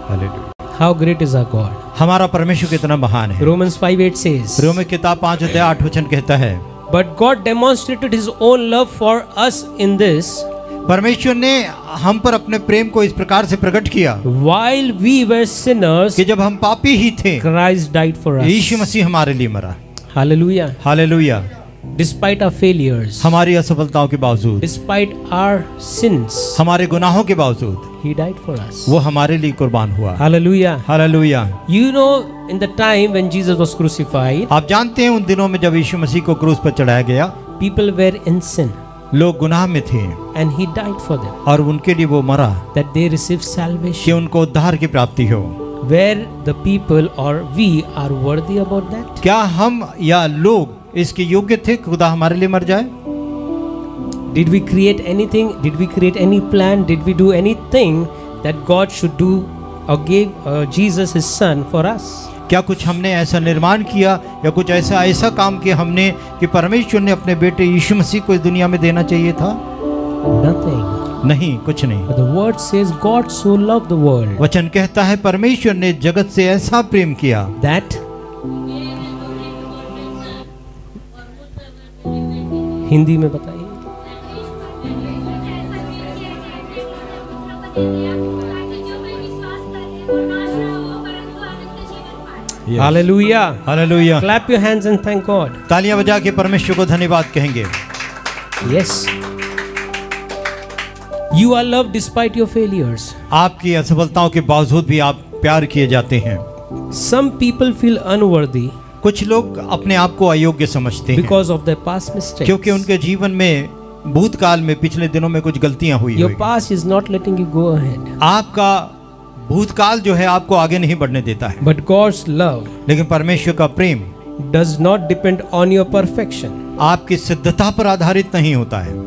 [SPEAKER 2] Hallelujah.
[SPEAKER 1] How great is our God.
[SPEAKER 2] हमारा परमेश्वर कितना महान है।
[SPEAKER 1] Romans 5:8 says,
[SPEAKER 2] रोमी किताब 5:8 कहता है,
[SPEAKER 1] But God demonstrated His own love for us in this,
[SPEAKER 2] परमेश्वर ने हम पर अपने प्रेम को इस प्रकार से प्रकट किया
[SPEAKER 1] while we were sinners,
[SPEAKER 2] कि जब हम पापी ही थे,
[SPEAKER 1] Christ died for us.
[SPEAKER 2] यीशु मसीह हमारे लिए मरा।
[SPEAKER 1] Hallelujah.
[SPEAKER 2] Hallelujah.
[SPEAKER 1] Despite our failures,
[SPEAKER 2] हमारी असफलताओं के बावजूद,
[SPEAKER 1] despite our sins,
[SPEAKER 2] हमारे गुनाहों के बावजूद,
[SPEAKER 1] He died for us.
[SPEAKER 2] वो हमारे लिए कुर्बान हुआ।
[SPEAKER 1] Hallelujah.
[SPEAKER 2] Hallelujah.
[SPEAKER 1] You know, in the time when Jesus was crucified,
[SPEAKER 2] आप जानते हैं उन दिनों में जब यीशु मसीह को क्रूस पर चढ़ाया गया,
[SPEAKER 1] people were in sin,
[SPEAKER 2] लोग गुनाह में थे
[SPEAKER 1] and He died for them,
[SPEAKER 2] और उनके लिए वो मरा
[SPEAKER 1] that they receive
[SPEAKER 2] कि
[SPEAKER 1] salvation.
[SPEAKER 2] उनको उद्धार की प्राप्ति हो।
[SPEAKER 1] Where the people or we are worthy about that?
[SPEAKER 2] क्या हम या लोग इसके योग्य थे कि खुदा हमारे लिए मर जाए?
[SPEAKER 1] Did we create anything? Did we create any plan? Did we do anything that God should do or gave Jesus His Son for us?
[SPEAKER 2] क्या कुछ हमने ऐसा निर्माण किया या कुछ ऐसा काम किया हमने कि परमेश्वर ने अपने बेटे यीशु मसीह को इस दुनिया में देना चाहिए था?
[SPEAKER 1] Nothing.
[SPEAKER 2] नहीं, कुछ नहीं।
[SPEAKER 1] But the word says God so loved the world
[SPEAKER 2] वचन कहता है परमेश्वर ने जगत से ऐसा प्रेम किया
[SPEAKER 1] that हिंदी में बताइए। Hallelujah.
[SPEAKER 2] Hallelujah.
[SPEAKER 1] Clap your hands and thank God.
[SPEAKER 2] तालियां बजा के परमेश्वर को धन्यवाद कहेंगे।
[SPEAKER 1] Yes. You are loved despite your failures.
[SPEAKER 2] आपकी असफलताओं के बावजूद भी आप प्यार किए जाते हैं।
[SPEAKER 1] Some people feel unworthy
[SPEAKER 2] कुछ लोग अपने आप को अयोग्य समझते हैं
[SPEAKER 1] because of their past mistakes.
[SPEAKER 2] क्योंकि उनके जीवन में भूतकाल में पिछले दिनों में कुछ गलतियां हुई
[SPEAKER 1] Your
[SPEAKER 2] होंगी।
[SPEAKER 1] past is not letting you go ahead.
[SPEAKER 2] आपका भूतकाल जो है आपको आगे नहीं बढ़ने देता है,
[SPEAKER 1] But God's love
[SPEAKER 2] लेकिन परमेश्वर का प्रेम
[SPEAKER 1] does not depend on your perfection.
[SPEAKER 2] आपकी सिद्धता पर आधारित नहीं होता है।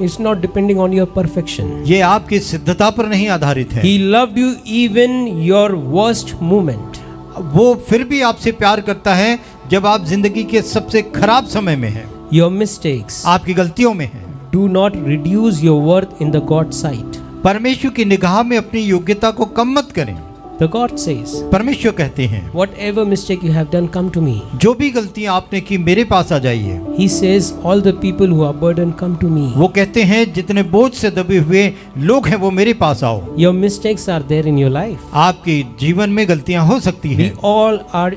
[SPEAKER 1] It's not depending on your perfection.
[SPEAKER 2] ये आपकी सिद्धता पर नहीं आधारित है।
[SPEAKER 1] He loved you even your worst moment.
[SPEAKER 2] वो फिर भी आपसे प्यार करता है जब आप जिंदगी के सबसे खराब समय में हैं,
[SPEAKER 1] Your mistakes
[SPEAKER 2] आपकी गलतियों में हैं।
[SPEAKER 1] do not reduce your worth in the God's sight.
[SPEAKER 2] परमेश्वर की निगाह में अपनी योग्यता को कम मत करें।
[SPEAKER 1] The God says,
[SPEAKER 2] परमेश्वर कहते हैं
[SPEAKER 1] whatever mistake you have done, come to me.
[SPEAKER 2] जो भी गलतियां आपने की मेरे पास आ जाइए।
[SPEAKER 1] He says, all the people who are burdened, come to me.
[SPEAKER 2] वो कहते हैं जितने बोझ से दबे हुए लोग हैं वो मेरे पास आओ।
[SPEAKER 1] Your mistakes are there in your life.
[SPEAKER 2] आपके जीवन में गलतियां हो सकती
[SPEAKER 1] We
[SPEAKER 2] हैं,
[SPEAKER 1] all are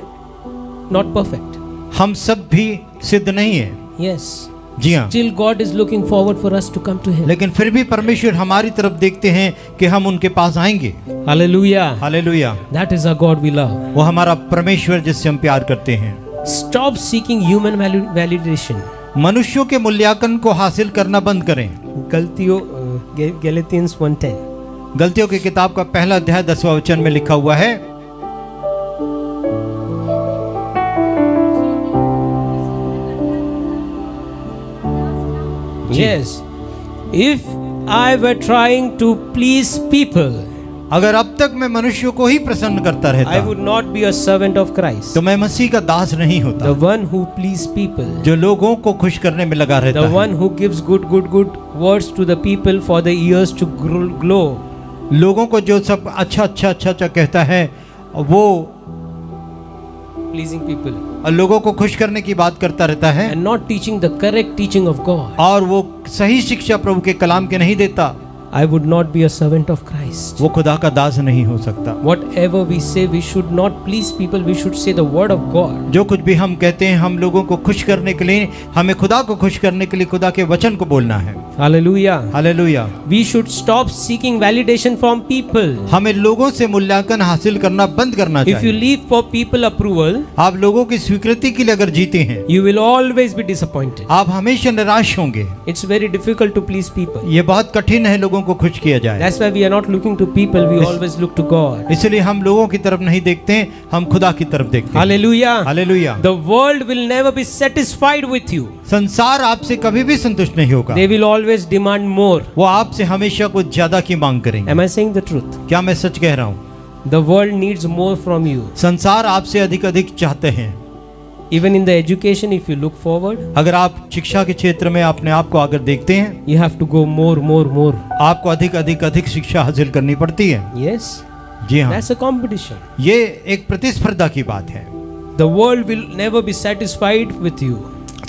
[SPEAKER 1] not perfect.
[SPEAKER 2] हम सब भी सिद्ध नहीं है।
[SPEAKER 1] Yes.
[SPEAKER 2] जी हाँ,
[SPEAKER 1] Still God is looking forward for us to come to Him.
[SPEAKER 2] लेकिन फिर भी परमेश्वर हमारी तरफ देखते हैं कि हम उनके पास आएंगे।
[SPEAKER 1] Hallelujah.
[SPEAKER 2] Hallelujah.
[SPEAKER 1] That is our God we love.
[SPEAKER 2] वो हमारा परमेश्वर जिससे हम प्यार करते हैं।
[SPEAKER 1] Stop seeking human validation.
[SPEAKER 2] मनुष्यों के मूल्यांकन को हासिल करना बंद करें।
[SPEAKER 1] गलतियों Galatians 1:10.
[SPEAKER 2] गलतियों की किताब का पहला अध्याय 10वां वचन में लिखा हुआ है,
[SPEAKER 1] Yes. If I were trying to please people,
[SPEAKER 2] अगर अब तक मैं मनुष्यों को ही प्रसन्न करता
[SPEAKER 1] I
[SPEAKER 2] रहता
[SPEAKER 1] would not be a servant of Christ.
[SPEAKER 2] तो मैं मसीह का दास नहीं
[SPEAKER 1] The
[SPEAKER 2] होता,
[SPEAKER 1] one who please people.
[SPEAKER 2] जो लोगों को खुश करने में लगा रहता
[SPEAKER 1] The
[SPEAKER 2] है,
[SPEAKER 1] one who gives good words to the people for the ears to glow.
[SPEAKER 2] लोगों को जो सब अच्छा कहता है वो
[SPEAKER 1] Pleasing people.
[SPEAKER 2] और लोगों को खुश करने की बात करता रहता है
[SPEAKER 1] And not teaching the correct teaching of God.
[SPEAKER 2] और वो सही शिक्षा प्रभु के कलाम के नहीं देता,
[SPEAKER 1] I would not be a servant of Christ.
[SPEAKER 2] वो खुदा का दास नहीं हो सकता।
[SPEAKER 1] Whatever we say, we should not please people. We should say the word of God.
[SPEAKER 2] जो कुछ भी हम कहते हैं हम लोगों को खुश करने के लिए, हमें खुदा को खुश करने के लिए खुदा के वचन को बोलना है।
[SPEAKER 1] Hallelujah.
[SPEAKER 2] Hallelujah.
[SPEAKER 1] We should stop seeking validation from people.
[SPEAKER 2] हमें लोगों से मूल्यांकन हासिल करना बंद करना
[SPEAKER 1] If you
[SPEAKER 2] चाहिए।
[SPEAKER 1] live for people approval,
[SPEAKER 2] आप लोगों की स्वीकृति के लिए अगर जीते हैं,
[SPEAKER 1] you will always be disappointed.
[SPEAKER 2] आप हमेशा निराश होंगे।
[SPEAKER 1] It's very difficult to please people.
[SPEAKER 2] ये बहुत कठिन है लोगों को खुश किया जाए।
[SPEAKER 1] That's why we are not looking to people, we always look to God.
[SPEAKER 2] इसलिए हम लोगों की तरफ नहीं देखते हैं, हम खुदा की तरफ देखते हैं।
[SPEAKER 1] Hallelujah.
[SPEAKER 2] Hallelujah.
[SPEAKER 1] The world will never be satisfied with you.
[SPEAKER 2] संसार आपसे कभी भी संतुष्ट नहीं होगा।
[SPEAKER 1] They will always demand more.
[SPEAKER 2] वो आपसे हमेशा कुछ ज्यादा की मांग करेंगे।
[SPEAKER 1] Am I saying the truth?
[SPEAKER 2] क्या मैं सच कह रहा हूँ?
[SPEAKER 1] The world needs more from you.
[SPEAKER 2] संसार आपसे अधिक अधिक चाहते हैं।
[SPEAKER 1] Even in the education, if you look forward,
[SPEAKER 2] अगर आप शिक्षा के क्षेत्र में अपने आप को अगर देखते हैं,
[SPEAKER 1] you have to go more, more, more.
[SPEAKER 2] आपको अधिक अधिक अधिक शिक्षा हासिल करनी पड़ती है।
[SPEAKER 1] Yes,
[SPEAKER 2] जी हाँ,
[SPEAKER 1] that's a competition.
[SPEAKER 2] ये एक प्रतिस्पर्धा की बात है।
[SPEAKER 1] The world will never be satisfied with you.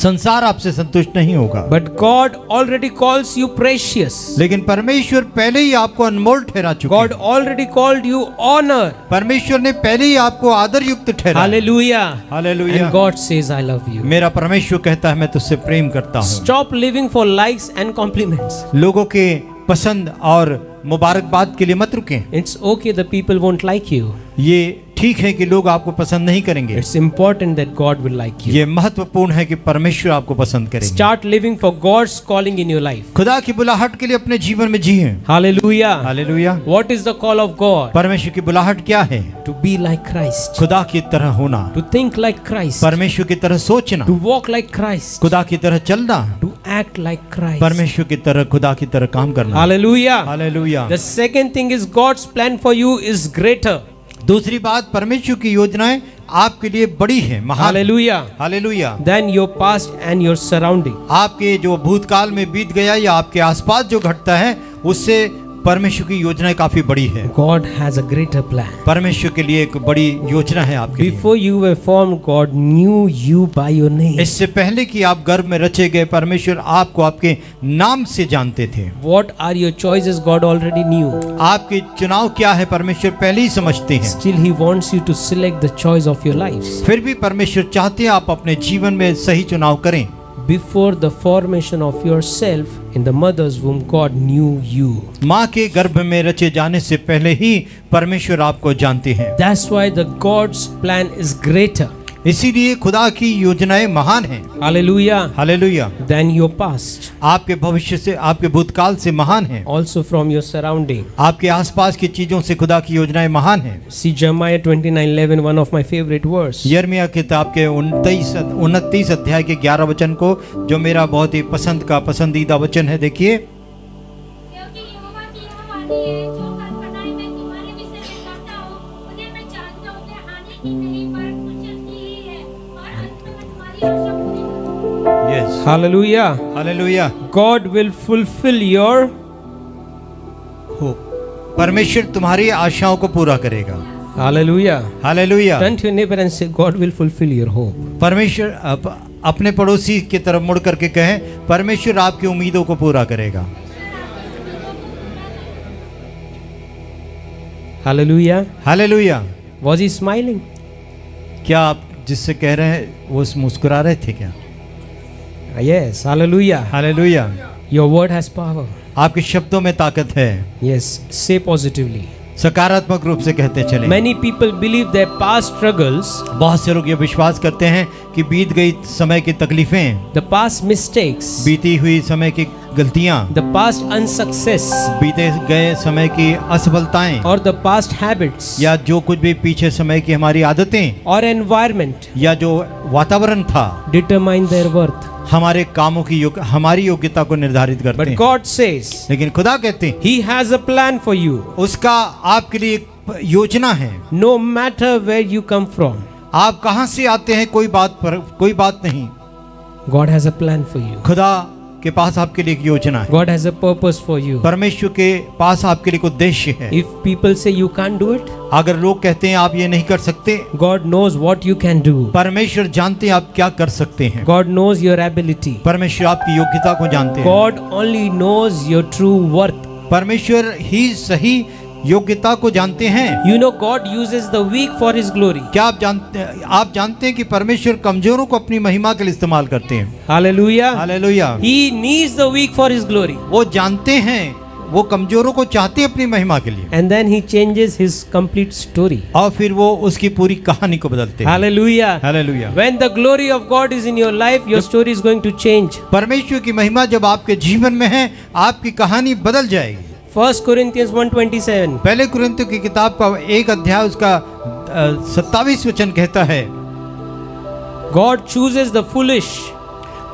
[SPEAKER 2] संसार आपसे संतुष्ट नहीं होगा,
[SPEAKER 1] But God already calls you precious.
[SPEAKER 2] लेकिन परमेश्वर पहले ही आपको अनमोल ठहरा चुका
[SPEAKER 1] God
[SPEAKER 2] है।
[SPEAKER 1] already called you honor.
[SPEAKER 2] परमेश्वर ने पहले ही आपको आदर युक्त ठहरा।
[SPEAKER 1] Hallelujah.
[SPEAKER 2] Hallelujah.
[SPEAKER 1] And God says, I love you.
[SPEAKER 2] मेरा परमेश्वर कहता है मैं तुझसे प्रेम करता हूँ।
[SPEAKER 1] Stop living for likes and compliments.
[SPEAKER 2] लोगों के पसंद और मुबारकबाद के लिए मत रुकें।
[SPEAKER 1] It's okay, the people won't like you.
[SPEAKER 2] ये ठीक है कि लोग आपको पसंद नहीं करेंगे।
[SPEAKER 1] It's important that God will like you.
[SPEAKER 2] ये महत्वपूर्ण है कि परमेश्वर आपको पसंद करेंगे।
[SPEAKER 1] Start living for God's calling in your life.
[SPEAKER 2] खुदा की बुलाहट के लिए अपने जीवन में जिए।
[SPEAKER 1] Hallelujah.
[SPEAKER 2] Hallelujah.
[SPEAKER 1] What is the call of God?
[SPEAKER 2] परमेश्वर की बुलाहट क्या है?
[SPEAKER 1] To be like Christ.
[SPEAKER 2] खुदा की तरह होना,
[SPEAKER 1] To think like Christ.
[SPEAKER 2] परमेश्वर की तरह सोचना,
[SPEAKER 1] To walk like Christ.
[SPEAKER 2] खुदा की तरह चलना,
[SPEAKER 1] To act like Christ.
[SPEAKER 2] परमेश्वर की तरह खुदा की तरह काम करना।
[SPEAKER 1] Hallelujah.
[SPEAKER 2] Hallelujah.
[SPEAKER 1] The second thing is God's plan for you is greater.
[SPEAKER 2] दूसरी बात, परमेश्वर की योजनाएं आपके लिए बड़ी है, महान।
[SPEAKER 1] Hallelujah.
[SPEAKER 2] Hallelujah.
[SPEAKER 1] Than your past and your surrounding.
[SPEAKER 2] आपके जो भूतकाल में बीत गया या आपके आसपास जो घटता है, उससे परमेश्वर की योजनाएं काफी बड़ी है।
[SPEAKER 1] God has a greater plan.
[SPEAKER 2] परमेश्वर के लिए एक बड़ी योजना है आपके लिए।
[SPEAKER 1] Before you were formed, God knew you by your name.
[SPEAKER 2] इससे पहले कि आप गर्भ में रचे गए, परमेश्वर आपको आपके नाम से जानते थे।
[SPEAKER 1] What are your choices? God already knew.
[SPEAKER 2] आपके चुनाव क्या है, परमेश्वर पहले ही समझते हैं।
[SPEAKER 1] Still, He wants you to select the choice of your lives.
[SPEAKER 2] फिर भी परमेश्वर चाहते हैं आप अपने जीवन में सही चुनाव करें।
[SPEAKER 1] Before the formation of yourself in the mother's womb, God knew you.
[SPEAKER 2] माँ के गर्भ में रचे जाने से पहले ही परमेश्वर आपको जानते हैं।
[SPEAKER 1] That's why the God's plan is greater.
[SPEAKER 2] इसीलिए खुदा की योजनाएं महान हैं।
[SPEAKER 1] Hallelujah.
[SPEAKER 2] Hallelujah.
[SPEAKER 1] Than your past.
[SPEAKER 2] आपके भविष्य से, आपके भूतकाल से महान हैं।
[SPEAKER 1] Also from your surrounding.
[SPEAKER 2] आपके आसपास की चीजों से खुदा की योजनाएं महान हैं।
[SPEAKER 1] See Jeremiah 29:11, one of my favorite verse.
[SPEAKER 2] यिर्मयाह किताब के 29 अध्याय के 11 वचन को, जो मेरा बहुत ही पसंद का पसंदीदा वचन है, देखिए।
[SPEAKER 3] क्योंकि यहोवा की यह वाणी है, जो कल्पनाएं मैं तुम्हारे विषय में करता हूँ, उन्हें मैं जानता हूँ, उन्हें हानि की नहीं पर कुशल की ही है, और अंत में मैं तुम्हारी आशा पूरी करूँगा।
[SPEAKER 2] Yes,
[SPEAKER 1] Hallelujah.
[SPEAKER 2] Hallelujah.
[SPEAKER 1] God will fulfill your
[SPEAKER 2] परमेश्वर तुम्हारी आशाओं को पूरा करेगा।
[SPEAKER 1] Hallelujah.
[SPEAKER 2] Hallelujah.
[SPEAKER 1] Turn to your neighbor and say, God will fulfill your hope.
[SPEAKER 2] परमेश्वर अपने पड़ोसी की तरफ मुड़ करके कहें, परमेश्वर आपकी उम्मीदों को पूरा करेगा।
[SPEAKER 1] Hallelujah.
[SPEAKER 2] Hallelujah.
[SPEAKER 1] Was he smiling?
[SPEAKER 2] क्या आप जिससे कह रहे हैं वो मुस्कुरा रहे थे क्या?
[SPEAKER 1] Yes. Hallelujah.
[SPEAKER 2] Hallelujah.
[SPEAKER 1] Your word has power.
[SPEAKER 2] आपके शब्दों में ताकत है।
[SPEAKER 1] Yes. Say positively.
[SPEAKER 2] सकारात्मक रूप से कहते चले।
[SPEAKER 1] Many people believe their past struggles,
[SPEAKER 2] बहुत से लोग ये विश्वास करते हैं कि बीत गई समय की तकलीफें,
[SPEAKER 1] the past mistakes,
[SPEAKER 2] बीती हुई समय की गलतियां,
[SPEAKER 1] the past unsuccess,
[SPEAKER 2] बीते गए समय की असफलताएं,
[SPEAKER 1] or the past habits,
[SPEAKER 2] या जो कुछ भी पीछे समय की हमारी आदतें
[SPEAKER 1] or environment
[SPEAKER 2] या जो वातावरण था,
[SPEAKER 1] determine their worth.
[SPEAKER 2] हमारे कामों की हमारी योग्यता को निर्धारित करते
[SPEAKER 1] But
[SPEAKER 2] हैं।
[SPEAKER 1] God says,
[SPEAKER 2] लेकिन खुदा कहते हैं
[SPEAKER 1] He has a plan for you.
[SPEAKER 2] उसका आपके लिए एक योजना है।
[SPEAKER 1] No matter where you come from,
[SPEAKER 2] आप कहां से आते हैं कोई बात नहीं,
[SPEAKER 1] God has a plan for you.
[SPEAKER 2] खुदा के पास आपके लिए एक योजना है।
[SPEAKER 1] God has a purpose for you.
[SPEAKER 2] परमेश्वर के पास आपके लिए एक उद्देश्य है।
[SPEAKER 1] If people say you can't do it,
[SPEAKER 2] अगर लोग कहते हैं आप ये नहीं कर सकते,
[SPEAKER 1] God knows what you can do.
[SPEAKER 2] परमेश्वर जानते हैं आप क्या कर सकते हैं।
[SPEAKER 1] God knows your ability.
[SPEAKER 2] परमेश्वर आपकी योग्यता को जानते हैं।
[SPEAKER 1] God only knows your true worth.
[SPEAKER 2] परमेश्वर ही सही योग्यता को जानते हैं।
[SPEAKER 1] You know, God uses the weak for His glory.
[SPEAKER 2] क्या आप जानते हैं कि परमेश्वर कमजोरों को अपनी महिमा के लिए इस्तेमाल करते हैं।
[SPEAKER 1] Hallelujah.
[SPEAKER 2] Hallelujah.
[SPEAKER 1] He needs the weak for His glory.
[SPEAKER 2] वो जानते हैं, वो कमजोरों को चाहते हैं अपनी महिमा के लिए,
[SPEAKER 1] And then He changes His complete story.
[SPEAKER 2] और फिर वो उसकी पूरी कहानी को बदलते हैं।
[SPEAKER 1] Hallelujah.
[SPEAKER 2] Hallelujah.
[SPEAKER 1] When the glory of God is in your life, your story is going to change.
[SPEAKER 2] परमेश्वर की महिमा जब आपके जीवन में है, आपकी कहानी बदल जाएगी।
[SPEAKER 1] 1 Corinthians 1:27.
[SPEAKER 2] पहले कुरिन्थियों की किताब का 1 अध्याय उसका 27 वचन कहता है,
[SPEAKER 1] God chooses the foolish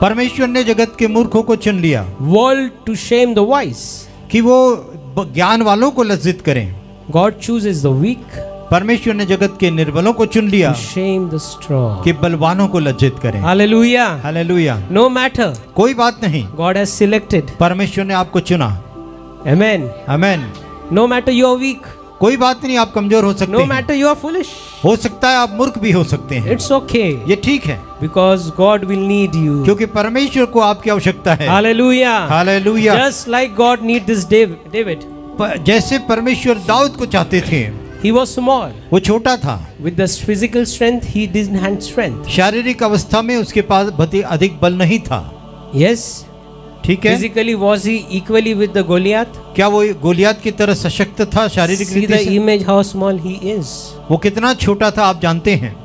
[SPEAKER 2] परमेश्वर ने जगत के मूर्खों को चुन लिया
[SPEAKER 1] world to shame the wise.
[SPEAKER 2] कि वो ज्ञान वालों को लज्जित करें।
[SPEAKER 1] God chooses the weak
[SPEAKER 2] परमेश्वर ने जगत के निर्बलों को चुन लिया
[SPEAKER 1] to shame the strong.
[SPEAKER 2] कि बलवानों को लज्जित करें।
[SPEAKER 1] Hallelujah.
[SPEAKER 2] हालेलुया।
[SPEAKER 1] No matter,
[SPEAKER 2] कोई बात नहीं,
[SPEAKER 1] God has selected.
[SPEAKER 2] परमेश्वर ने आपको चुना।
[SPEAKER 1] Amen.
[SPEAKER 2] Amen.
[SPEAKER 1] No matter you are weak,
[SPEAKER 2] कोई बात नहीं, आप कमजोर हो सकते
[SPEAKER 1] no
[SPEAKER 2] हैं,
[SPEAKER 1] matter you are foolish,
[SPEAKER 2] हो सकता है आप मूर्ख भी हो सकते हैं,
[SPEAKER 1] it's okay
[SPEAKER 2] ये ठीक है,
[SPEAKER 1] because God will need you.
[SPEAKER 2] क्योंकि परमेश्वर को आपकी आवश्यकता है।
[SPEAKER 1] Hallelujah.
[SPEAKER 2] Hallelujah.
[SPEAKER 1] Just like God need this David.
[SPEAKER 2] जैसे परमेश्वर दाऊद को चाहते थे,
[SPEAKER 1] He was small.
[SPEAKER 2] वो छोटा था,
[SPEAKER 1] With the physical strength, he didn't have strength.
[SPEAKER 2] शारीरिक अवस्था में उसके पास अधिक बल नहीं था।
[SPEAKER 1] Yes.
[SPEAKER 2] ठीक है।
[SPEAKER 1] Physically, was he equally with the Goliath?
[SPEAKER 2] क्या वो गोलियत की तरह सशक्त था शारीरिक
[SPEAKER 1] See
[SPEAKER 2] रीति
[SPEAKER 1] the
[SPEAKER 2] से?
[SPEAKER 1] image how small he is.
[SPEAKER 2] वो कितना छोटा था आप जानते हैं,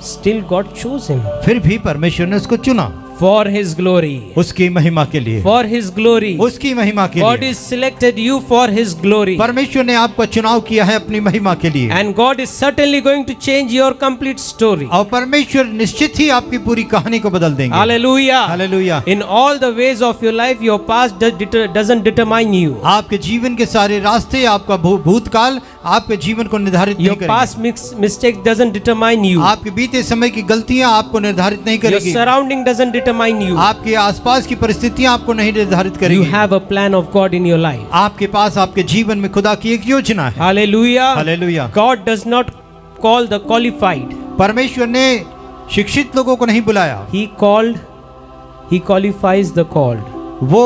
[SPEAKER 1] Still God chose him
[SPEAKER 2] फिर भी परमेश्वर ने उसको चुना
[SPEAKER 1] for his glory.
[SPEAKER 2] उसकी महिमा के लिए,
[SPEAKER 1] For his glory.
[SPEAKER 2] उसकी महिमा के
[SPEAKER 1] God
[SPEAKER 2] लिए।
[SPEAKER 1] is selected you for his glory.
[SPEAKER 2] परमेश्वर ने आपका चुनाव किया है अपनी महिमा के लिए,
[SPEAKER 1] And God is certainly going to change your complete story.
[SPEAKER 2] और परमेश्वर निश्चित ही आपकी पूरी कहानी को बदल देंगे।
[SPEAKER 1] Hallelujah.
[SPEAKER 2] Hallelujah.
[SPEAKER 1] In all the ways of your life, your past doesn't determine you.
[SPEAKER 2] आपके जीवन के सारे रास्ते, आपका भूतकाल आपके जीवन को निर्धारित
[SPEAKER 1] Your
[SPEAKER 2] नहीं करेंगे।
[SPEAKER 1] past mistake doesn't determine you.
[SPEAKER 2] आपके बीते समय की गलतियां आपको निर्धारित नहीं
[SPEAKER 1] Your
[SPEAKER 2] करेगी।
[SPEAKER 1] surrounding doesn't determine you.
[SPEAKER 2] आपके आसपास की परिस्थितियां आपको नहीं निर्धारित
[SPEAKER 1] You
[SPEAKER 2] करेगी।
[SPEAKER 1] have a plan of God in your life.
[SPEAKER 2] आपके पास आपके जीवन में खुदा की एक योजना है।
[SPEAKER 1] Hallelujah.
[SPEAKER 2] Hallelujah.
[SPEAKER 1] God does not call the qualified.
[SPEAKER 2] परमेश्वर ने शिक्षित लोगों को नहीं बुलाया,
[SPEAKER 1] He qualifies the called.
[SPEAKER 2] वो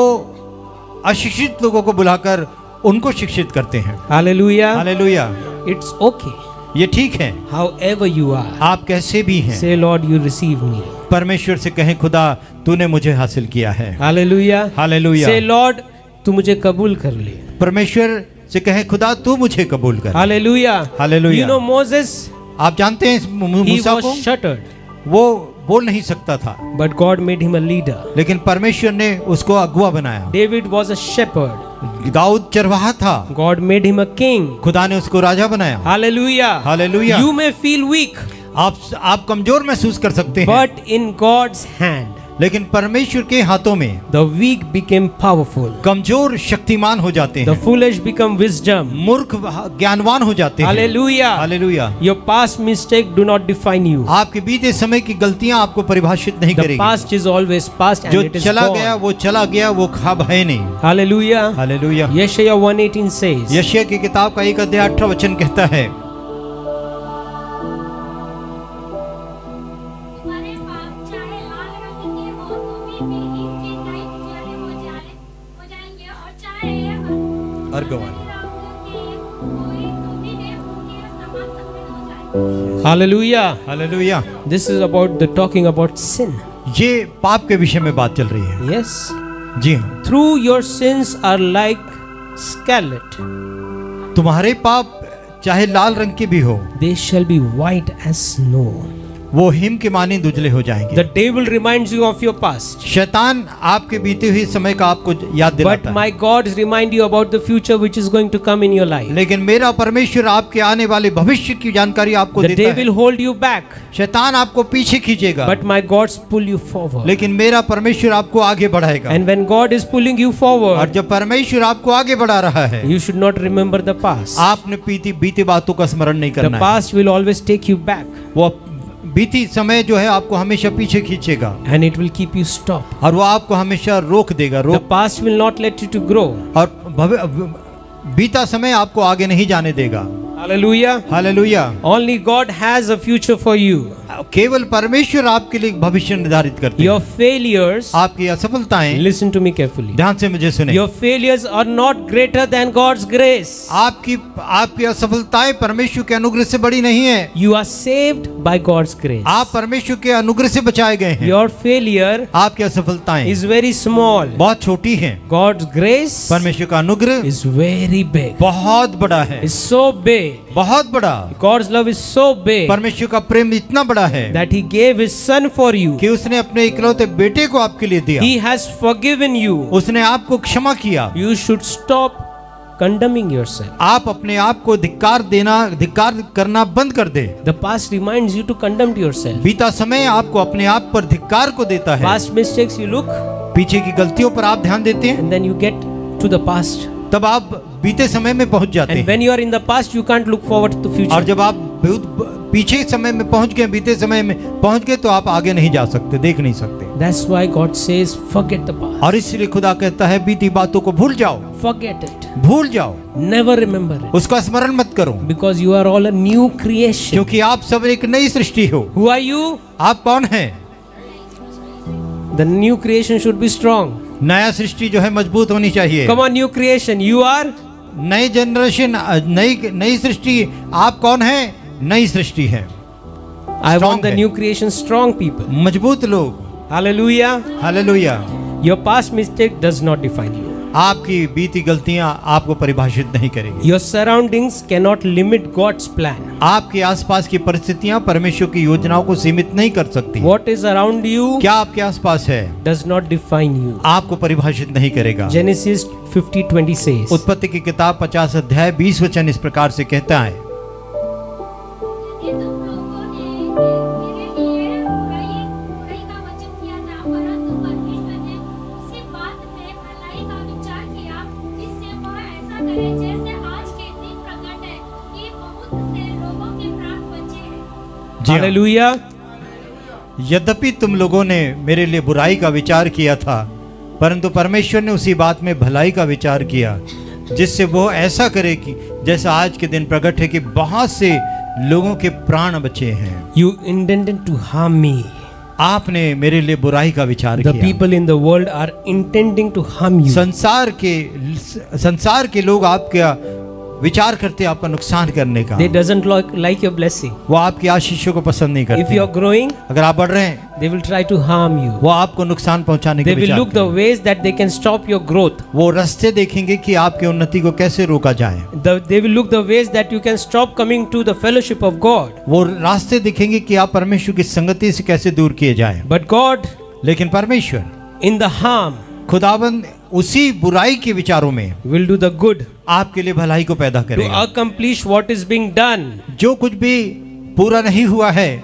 [SPEAKER 2] अशिक्षित लोगों को बुलाकर उनको शिक्षित करते हैं।
[SPEAKER 1] Hallelujah.
[SPEAKER 2] हालेलुया।
[SPEAKER 1] It's okay.
[SPEAKER 2] ये ठीक है,
[SPEAKER 1] However you are.
[SPEAKER 2] आप कैसे भी हैं,
[SPEAKER 1] Say, Lord, you receive me.
[SPEAKER 2] परमेश्वर से कहें, खुदा तूने मुझे हासिल किया है।
[SPEAKER 1] Hallelujah.
[SPEAKER 2] हालेलुया।
[SPEAKER 1] Say, Lord, तू मुझे कबूल कर ले.
[SPEAKER 2] परमेश्वर से कहें, खुदा तू मुझे कबूल कर।
[SPEAKER 1] Hallelujah.
[SPEAKER 2] Hallelujah.
[SPEAKER 1] You know Moses,
[SPEAKER 2] आप जानते हैं
[SPEAKER 1] he
[SPEAKER 2] मूसा को,
[SPEAKER 1] was shuttered,
[SPEAKER 2] वो बोल नहीं सकता था,
[SPEAKER 1] but God made him a leader.
[SPEAKER 2] लेकिन परमेश्वर ने उसको अगुआ बनाया।
[SPEAKER 1] David was a shepherd.
[SPEAKER 2] Dawood चरवाहा था,
[SPEAKER 1] God made him a king.
[SPEAKER 2] खुदा ने उसको राजा बनाया।
[SPEAKER 1] Hallelujah.
[SPEAKER 2] Hallelujah.
[SPEAKER 1] You may feel weak,
[SPEAKER 2] आप कमजोर महसूस कर सकते हैं,
[SPEAKER 1] but in God's hand,
[SPEAKER 2] लेकिन परमेश्वर के हाथों में
[SPEAKER 1] the weak became powerful.
[SPEAKER 2] कमजोर शक्तिमान हो जाते
[SPEAKER 1] The
[SPEAKER 2] हैं,
[SPEAKER 1] foolish become wisdom.
[SPEAKER 2] मूर्ख ज्ञानवान हो जाते हैं।
[SPEAKER 1] Hallelujah.
[SPEAKER 2] Hallelujah.
[SPEAKER 1] Your past mistake do not define you.
[SPEAKER 2] आपके बीते समय की गलतियां आपको परिभाषित नहीं
[SPEAKER 1] The
[SPEAKER 2] करेगी।
[SPEAKER 1] past is always past and
[SPEAKER 2] जो
[SPEAKER 1] it is
[SPEAKER 2] चला गया
[SPEAKER 1] gone.
[SPEAKER 2] वो चला गया, वो खाब है नहीं।
[SPEAKER 1] Hallelujah.
[SPEAKER 2] हालेलुया।
[SPEAKER 1] Yeshaya 1:18 says,
[SPEAKER 2] यशायाह की किताब का 1 अध्याय 18 वचन कहता है,
[SPEAKER 3] तुम्हारे पाप चाहे लाल रंग के हो तो भी इनके टाइप उजाले हो जाएंगे, और चाहे
[SPEAKER 2] अर्गवान।
[SPEAKER 3] रंग के कोई तो भी उनके समान सफेद हो जाएंगे।
[SPEAKER 1] Hallelujah.
[SPEAKER 2] Hallelujah.
[SPEAKER 1] This is about the talking about sin.
[SPEAKER 2] ये पाप के विषय में बात चल रही है।
[SPEAKER 1] Yes.
[SPEAKER 2] जी हाँ,
[SPEAKER 1] Through your sins are like scarlet.
[SPEAKER 2] तुम्हारे पाप चाहे लाल रंग के भी हो,
[SPEAKER 1] They shall be white as snow.
[SPEAKER 2] वो हिम के मानिंद उजले हो जाएंगे।
[SPEAKER 1] The devil reminds you of your past.
[SPEAKER 2] शैतान आपके बीते हुए समय का आपको याद
[SPEAKER 1] But
[SPEAKER 2] दिलाता
[SPEAKER 1] my
[SPEAKER 2] है,
[SPEAKER 1] God remind you about the future which is going to come in your life.
[SPEAKER 2] लेकिन मेरा परमेश्वर आपके आने वाले भविष्य की जानकारी आपको
[SPEAKER 1] The
[SPEAKER 2] देता
[SPEAKER 1] devil
[SPEAKER 2] है।
[SPEAKER 1] hold you back,
[SPEAKER 2] शैतान आपको पीछे खींचेगा,
[SPEAKER 1] but my God's pull you forward.
[SPEAKER 2] लेकिन मेरा परमेश्वर आपको आगे बढ़ाएगा।
[SPEAKER 1] And when God is pulling you
[SPEAKER 2] और
[SPEAKER 1] forward,
[SPEAKER 2] जब परमेश्वर आपको आगे बढ़ा रहा है,
[SPEAKER 1] you should not remember the past.
[SPEAKER 2] आपने बीते बातों का स्मरण नहीं
[SPEAKER 1] The
[SPEAKER 2] करना है।
[SPEAKER 1] past will always take you back,
[SPEAKER 2] वो बीती समय जो है आपको हमेशा पीछे खींचेगा,
[SPEAKER 1] and it will keep you stop.
[SPEAKER 2] और वो आपको हमेशा रोक देगा।
[SPEAKER 1] The past will not let you to grow.
[SPEAKER 2] और बीता समय आपको आगे नहीं जाने देगा।
[SPEAKER 1] Hallelujah.
[SPEAKER 2] Hallelujah.
[SPEAKER 1] Only God has a future for you.
[SPEAKER 2] केवल परमेश्वर आपके लिए भविष्य निर्धारित करते हैं।
[SPEAKER 1] Your failures,
[SPEAKER 2] आपकी असफलताएं,
[SPEAKER 1] listen to me carefully.
[SPEAKER 2] ध्यान से मुझे सुने,
[SPEAKER 1] Your failures are not greater than God's grace.
[SPEAKER 2] आपकी असफलताएं परमेश्वर के अनुग्रह से बड़ी नहीं है।
[SPEAKER 1] You are saved by God's grace.
[SPEAKER 2] आप परमेश्वर के अनुग्रह से बचाए गए हैं।
[SPEAKER 1] Your failure
[SPEAKER 2] आपकी असफलताएं
[SPEAKER 1] is very small.
[SPEAKER 2] बहुत छोटी हैं।
[SPEAKER 1] God's grace
[SPEAKER 2] परमेश्वर का अनुग्रह
[SPEAKER 1] is very big.
[SPEAKER 2] बहुत बड़ा है,
[SPEAKER 1] Is so big.
[SPEAKER 2] बहुत बड़ा।
[SPEAKER 1] God's love is so big
[SPEAKER 2] परमेश्वर का प्रेम इतना बड़ा है
[SPEAKER 1] that He gave His Son for you.
[SPEAKER 2] कि उसने अपने इकलौते बेटे को आपके लिए दिया।
[SPEAKER 1] He has forgiven you.
[SPEAKER 2] उसने आपको क्षमा किया।
[SPEAKER 1] You should stop condemning yourself.
[SPEAKER 2] आप अपने आप को धिक्कार करना बंद कर दे।
[SPEAKER 1] The past reminds you to condemn yourself.
[SPEAKER 2] बीता समय आपको अपने आप पर धिक्कार को देता है।
[SPEAKER 1] Past mistakes you look,
[SPEAKER 2] पीछे की गलतियों पर आप ध्यान देते हैं,
[SPEAKER 1] and then you get to the past.
[SPEAKER 2] तब आप बीते समय में पहुंच जाते
[SPEAKER 1] And
[SPEAKER 2] हैं।
[SPEAKER 1] when you are in the past, you can't look forward to the
[SPEAKER 2] और
[SPEAKER 1] future.
[SPEAKER 2] जब आप पीछे समय में पहुंच गए, बीते समय में पहुंच गए, तो आप आगे नहीं जा सकते, देख नहीं सकते।
[SPEAKER 1] That's why God says, forget the past.
[SPEAKER 2] और इसलिए खुदा कहता है बीती बातों को भूल जाओ,
[SPEAKER 1] Forget it.
[SPEAKER 2] भूल जाओ,
[SPEAKER 1] Never remember it.
[SPEAKER 2] उसका स्मरण मत करो,
[SPEAKER 1] Because you are all a new creation.
[SPEAKER 2] क्योंकि आप सब एक नई सृष्टि हो।
[SPEAKER 1] Who are you?
[SPEAKER 2] आप कौन हैं?
[SPEAKER 1] The new creation should be strong.
[SPEAKER 2] नया सृष्टि जो है मजबूत होनी चाहिए।
[SPEAKER 1] Come on, new creation. You are
[SPEAKER 2] नई जनरेशन, नई सृष्टि। आप कौन हैं? नई सृष्टि है।
[SPEAKER 1] I
[SPEAKER 2] Strong
[SPEAKER 1] want the
[SPEAKER 2] है।
[SPEAKER 1] new creation, strong people.
[SPEAKER 2] मजबूत लोग।
[SPEAKER 1] Hallelujah.
[SPEAKER 2] Hallelujah.
[SPEAKER 1] Your past mistake does not define you.
[SPEAKER 2] आपकी बीती गलतियां आपको परिभाषित नहीं करेंगी।
[SPEAKER 1] Your surroundings cannot limit God's plan.
[SPEAKER 2] आपके आसपास की परिस्थितियां परमेश्वर की योजनाओं को सीमित नहीं कर सकती।
[SPEAKER 1] What is around you
[SPEAKER 2] क्या आपके आसपास है
[SPEAKER 1] does not define you.
[SPEAKER 2] आपको परिभाषित नहीं करेगा।
[SPEAKER 1] Genesis 50:20 says,
[SPEAKER 2] उत्पत्ति की किताब 50 अध्याय 20 वचन इस प्रकार से कहता है,
[SPEAKER 3] यदि तुम लोगों ने मेरे लिए बुराई का वचन किया था, परंतु परमेश्वर ने उसी बात में भलाई का विचार किया, जिससे वह ऐसा करे जैसे आज के दिन प्रकट है कि बहुत से लोगों के प्राण बचे हैं।
[SPEAKER 2] जी हाँ।
[SPEAKER 1] Hallelujah.
[SPEAKER 2] यद्यपि तुम लोगों ने मेरे लिए बुराई का विचार किया था, परंतु परमेश्वर ने उसी बात में भलाई का विचार किया, जिससे वो ऐसा करे कि जैसा आज के दिन प्रकट है कि बहुत से लोगों के प्राण बचे हैं।
[SPEAKER 1] You intended to harm me.
[SPEAKER 2] आपने मेरे लिए बुराई का विचार
[SPEAKER 1] The
[SPEAKER 2] किया।
[SPEAKER 1] people in the world are intending to harm you.
[SPEAKER 2] संसार के लोग आपका विचार करते हैं आपका नुकसान करने का।
[SPEAKER 1] They doesn't like your blessing.
[SPEAKER 2] वो आपकी आशीषों को पसंद नहीं
[SPEAKER 1] If
[SPEAKER 2] करते।
[SPEAKER 1] you are growing,
[SPEAKER 2] अगर आप बढ़ रहे हैं,
[SPEAKER 1] they will try to harm you.
[SPEAKER 2] वो आपको नुकसान पहुंचाने के
[SPEAKER 1] They will
[SPEAKER 2] विचार
[SPEAKER 1] look the
[SPEAKER 2] करेंगे।
[SPEAKER 1] ways that they can stop your growth.
[SPEAKER 2] वो रास्ते देखेंगे कि आपकी उन्नति को कैसे रोका जाए।
[SPEAKER 1] They will look the ways that you can stop coming to the fellowship of God.
[SPEAKER 2] वो रास्ते दिखेंगे कि आप परमेश्वर की संगति से कैसे दूर किए जाएं।
[SPEAKER 1] But God,
[SPEAKER 2] लेकिन परमेश्वर
[SPEAKER 1] in the harm,
[SPEAKER 2] खुदाबंद उसी बुराई के विचारों में
[SPEAKER 1] will do the good
[SPEAKER 2] आपके लिए भलाई को पैदा
[SPEAKER 1] to
[SPEAKER 2] करेगा।
[SPEAKER 1] accomplish what is being done,
[SPEAKER 2] जो कुछ भी पूरा नहीं हुआ है,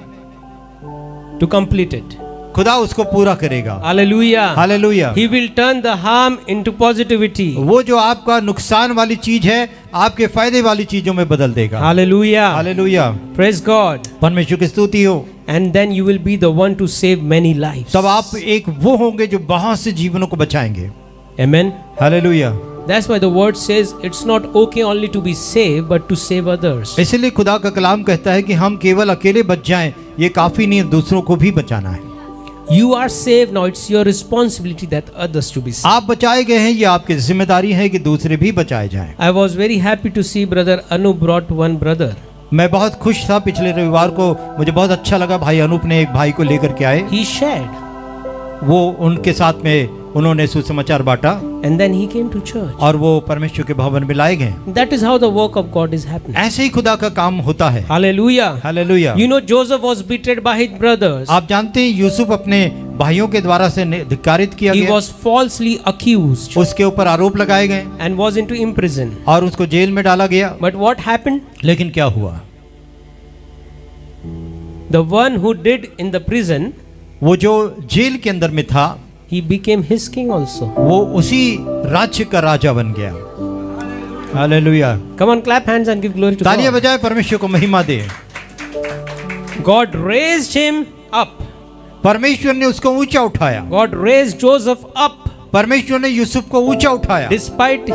[SPEAKER 1] to complete it.
[SPEAKER 2] खुदा उसको पूरा करेगा।
[SPEAKER 1] Hallelujah.
[SPEAKER 2] Hallelujah.
[SPEAKER 1] He will turn the harm into positivity.
[SPEAKER 2] वो जो आपका नुकसान वाली चीज है, आपके फायदे वाली चीजों में बदल देगा।
[SPEAKER 1] Hallelujah.
[SPEAKER 2] हालेलुया।
[SPEAKER 1] Praise God.
[SPEAKER 2] परमेश्वर की स्तुति हो।
[SPEAKER 1] And then you will be the one to save many lives.
[SPEAKER 2] तब आप एक वो होंगे जो बहुत से जीवनों को बचाएंगे।
[SPEAKER 1] Amen.
[SPEAKER 2] Hallelujah.
[SPEAKER 1] That's why the word says it's not okay only to be saved but to save others.
[SPEAKER 2] इसलिए खुदा का कलाम कहता है कि हम केवल अकेले बच जाएं, ये काफी नहीं, दूसरों को भी बचाना है।
[SPEAKER 1] You are saved, now it's your responsibility that others to be saved.
[SPEAKER 2] आप बचाए गए हैं, ये आपकी जिम्मेदारी है कि दूसरे भी बचाए जाएं।
[SPEAKER 1] I was very happy to see brother Anu brought one brother.
[SPEAKER 2] मैं बहुत खुश था, पिछले रविवार को मुझे बहुत अच्छा लगा, भाई अनूप ने एक भाई को लेकर के आए।
[SPEAKER 1] He shared
[SPEAKER 2] वो उनके साथ में उन्होंने सुसमाचार बांटा
[SPEAKER 1] and then he came to church.
[SPEAKER 2] और वो परमेश्वर के भवन में लाए गए।
[SPEAKER 1] That is how the work of God is happening.
[SPEAKER 2] ऐसे ही खुदा का काम होता है।
[SPEAKER 1] Hallelujah.
[SPEAKER 2] Hallelujah.
[SPEAKER 1] You know Joseph was betrayed by his brothers.
[SPEAKER 2] आप जानते हैं यूसुफ अपने भाइयों के द्वारा से धिक्कारित किया
[SPEAKER 1] He
[SPEAKER 2] गया,
[SPEAKER 1] was falsely accused
[SPEAKER 2] उसके ऊपर आरोप लगाए गए
[SPEAKER 1] and was into imprison.
[SPEAKER 2] और उसको जेल में डाला गया।
[SPEAKER 1] But what happened?
[SPEAKER 2] लेकिन क्या हुआ?
[SPEAKER 1] The one who did in the prison,
[SPEAKER 2] वो जो जेल के अंदर में था,
[SPEAKER 1] he became his king also.
[SPEAKER 2] वो उसी राज्य का राजा बन गया। Hallelujah.
[SPEAKER 1] Come on, clap hands and give glory to
[SPEAKER 2] तालियां
[SPEAKER 1] God.
[SPEAKER 2] बजाए, परमेश्वर को महिमा दे।
[SPEAKER 1] God raised him up.
[SPEAKER 2] परमेश्वर ने उसको ऊंचा उठाया।
[SPEAKER 1] God raised Joseph up
[SPEAKER 2] परमेश्वर ने यूसुफ को ऊंचा उठाया।
[SPEAKER 1] despite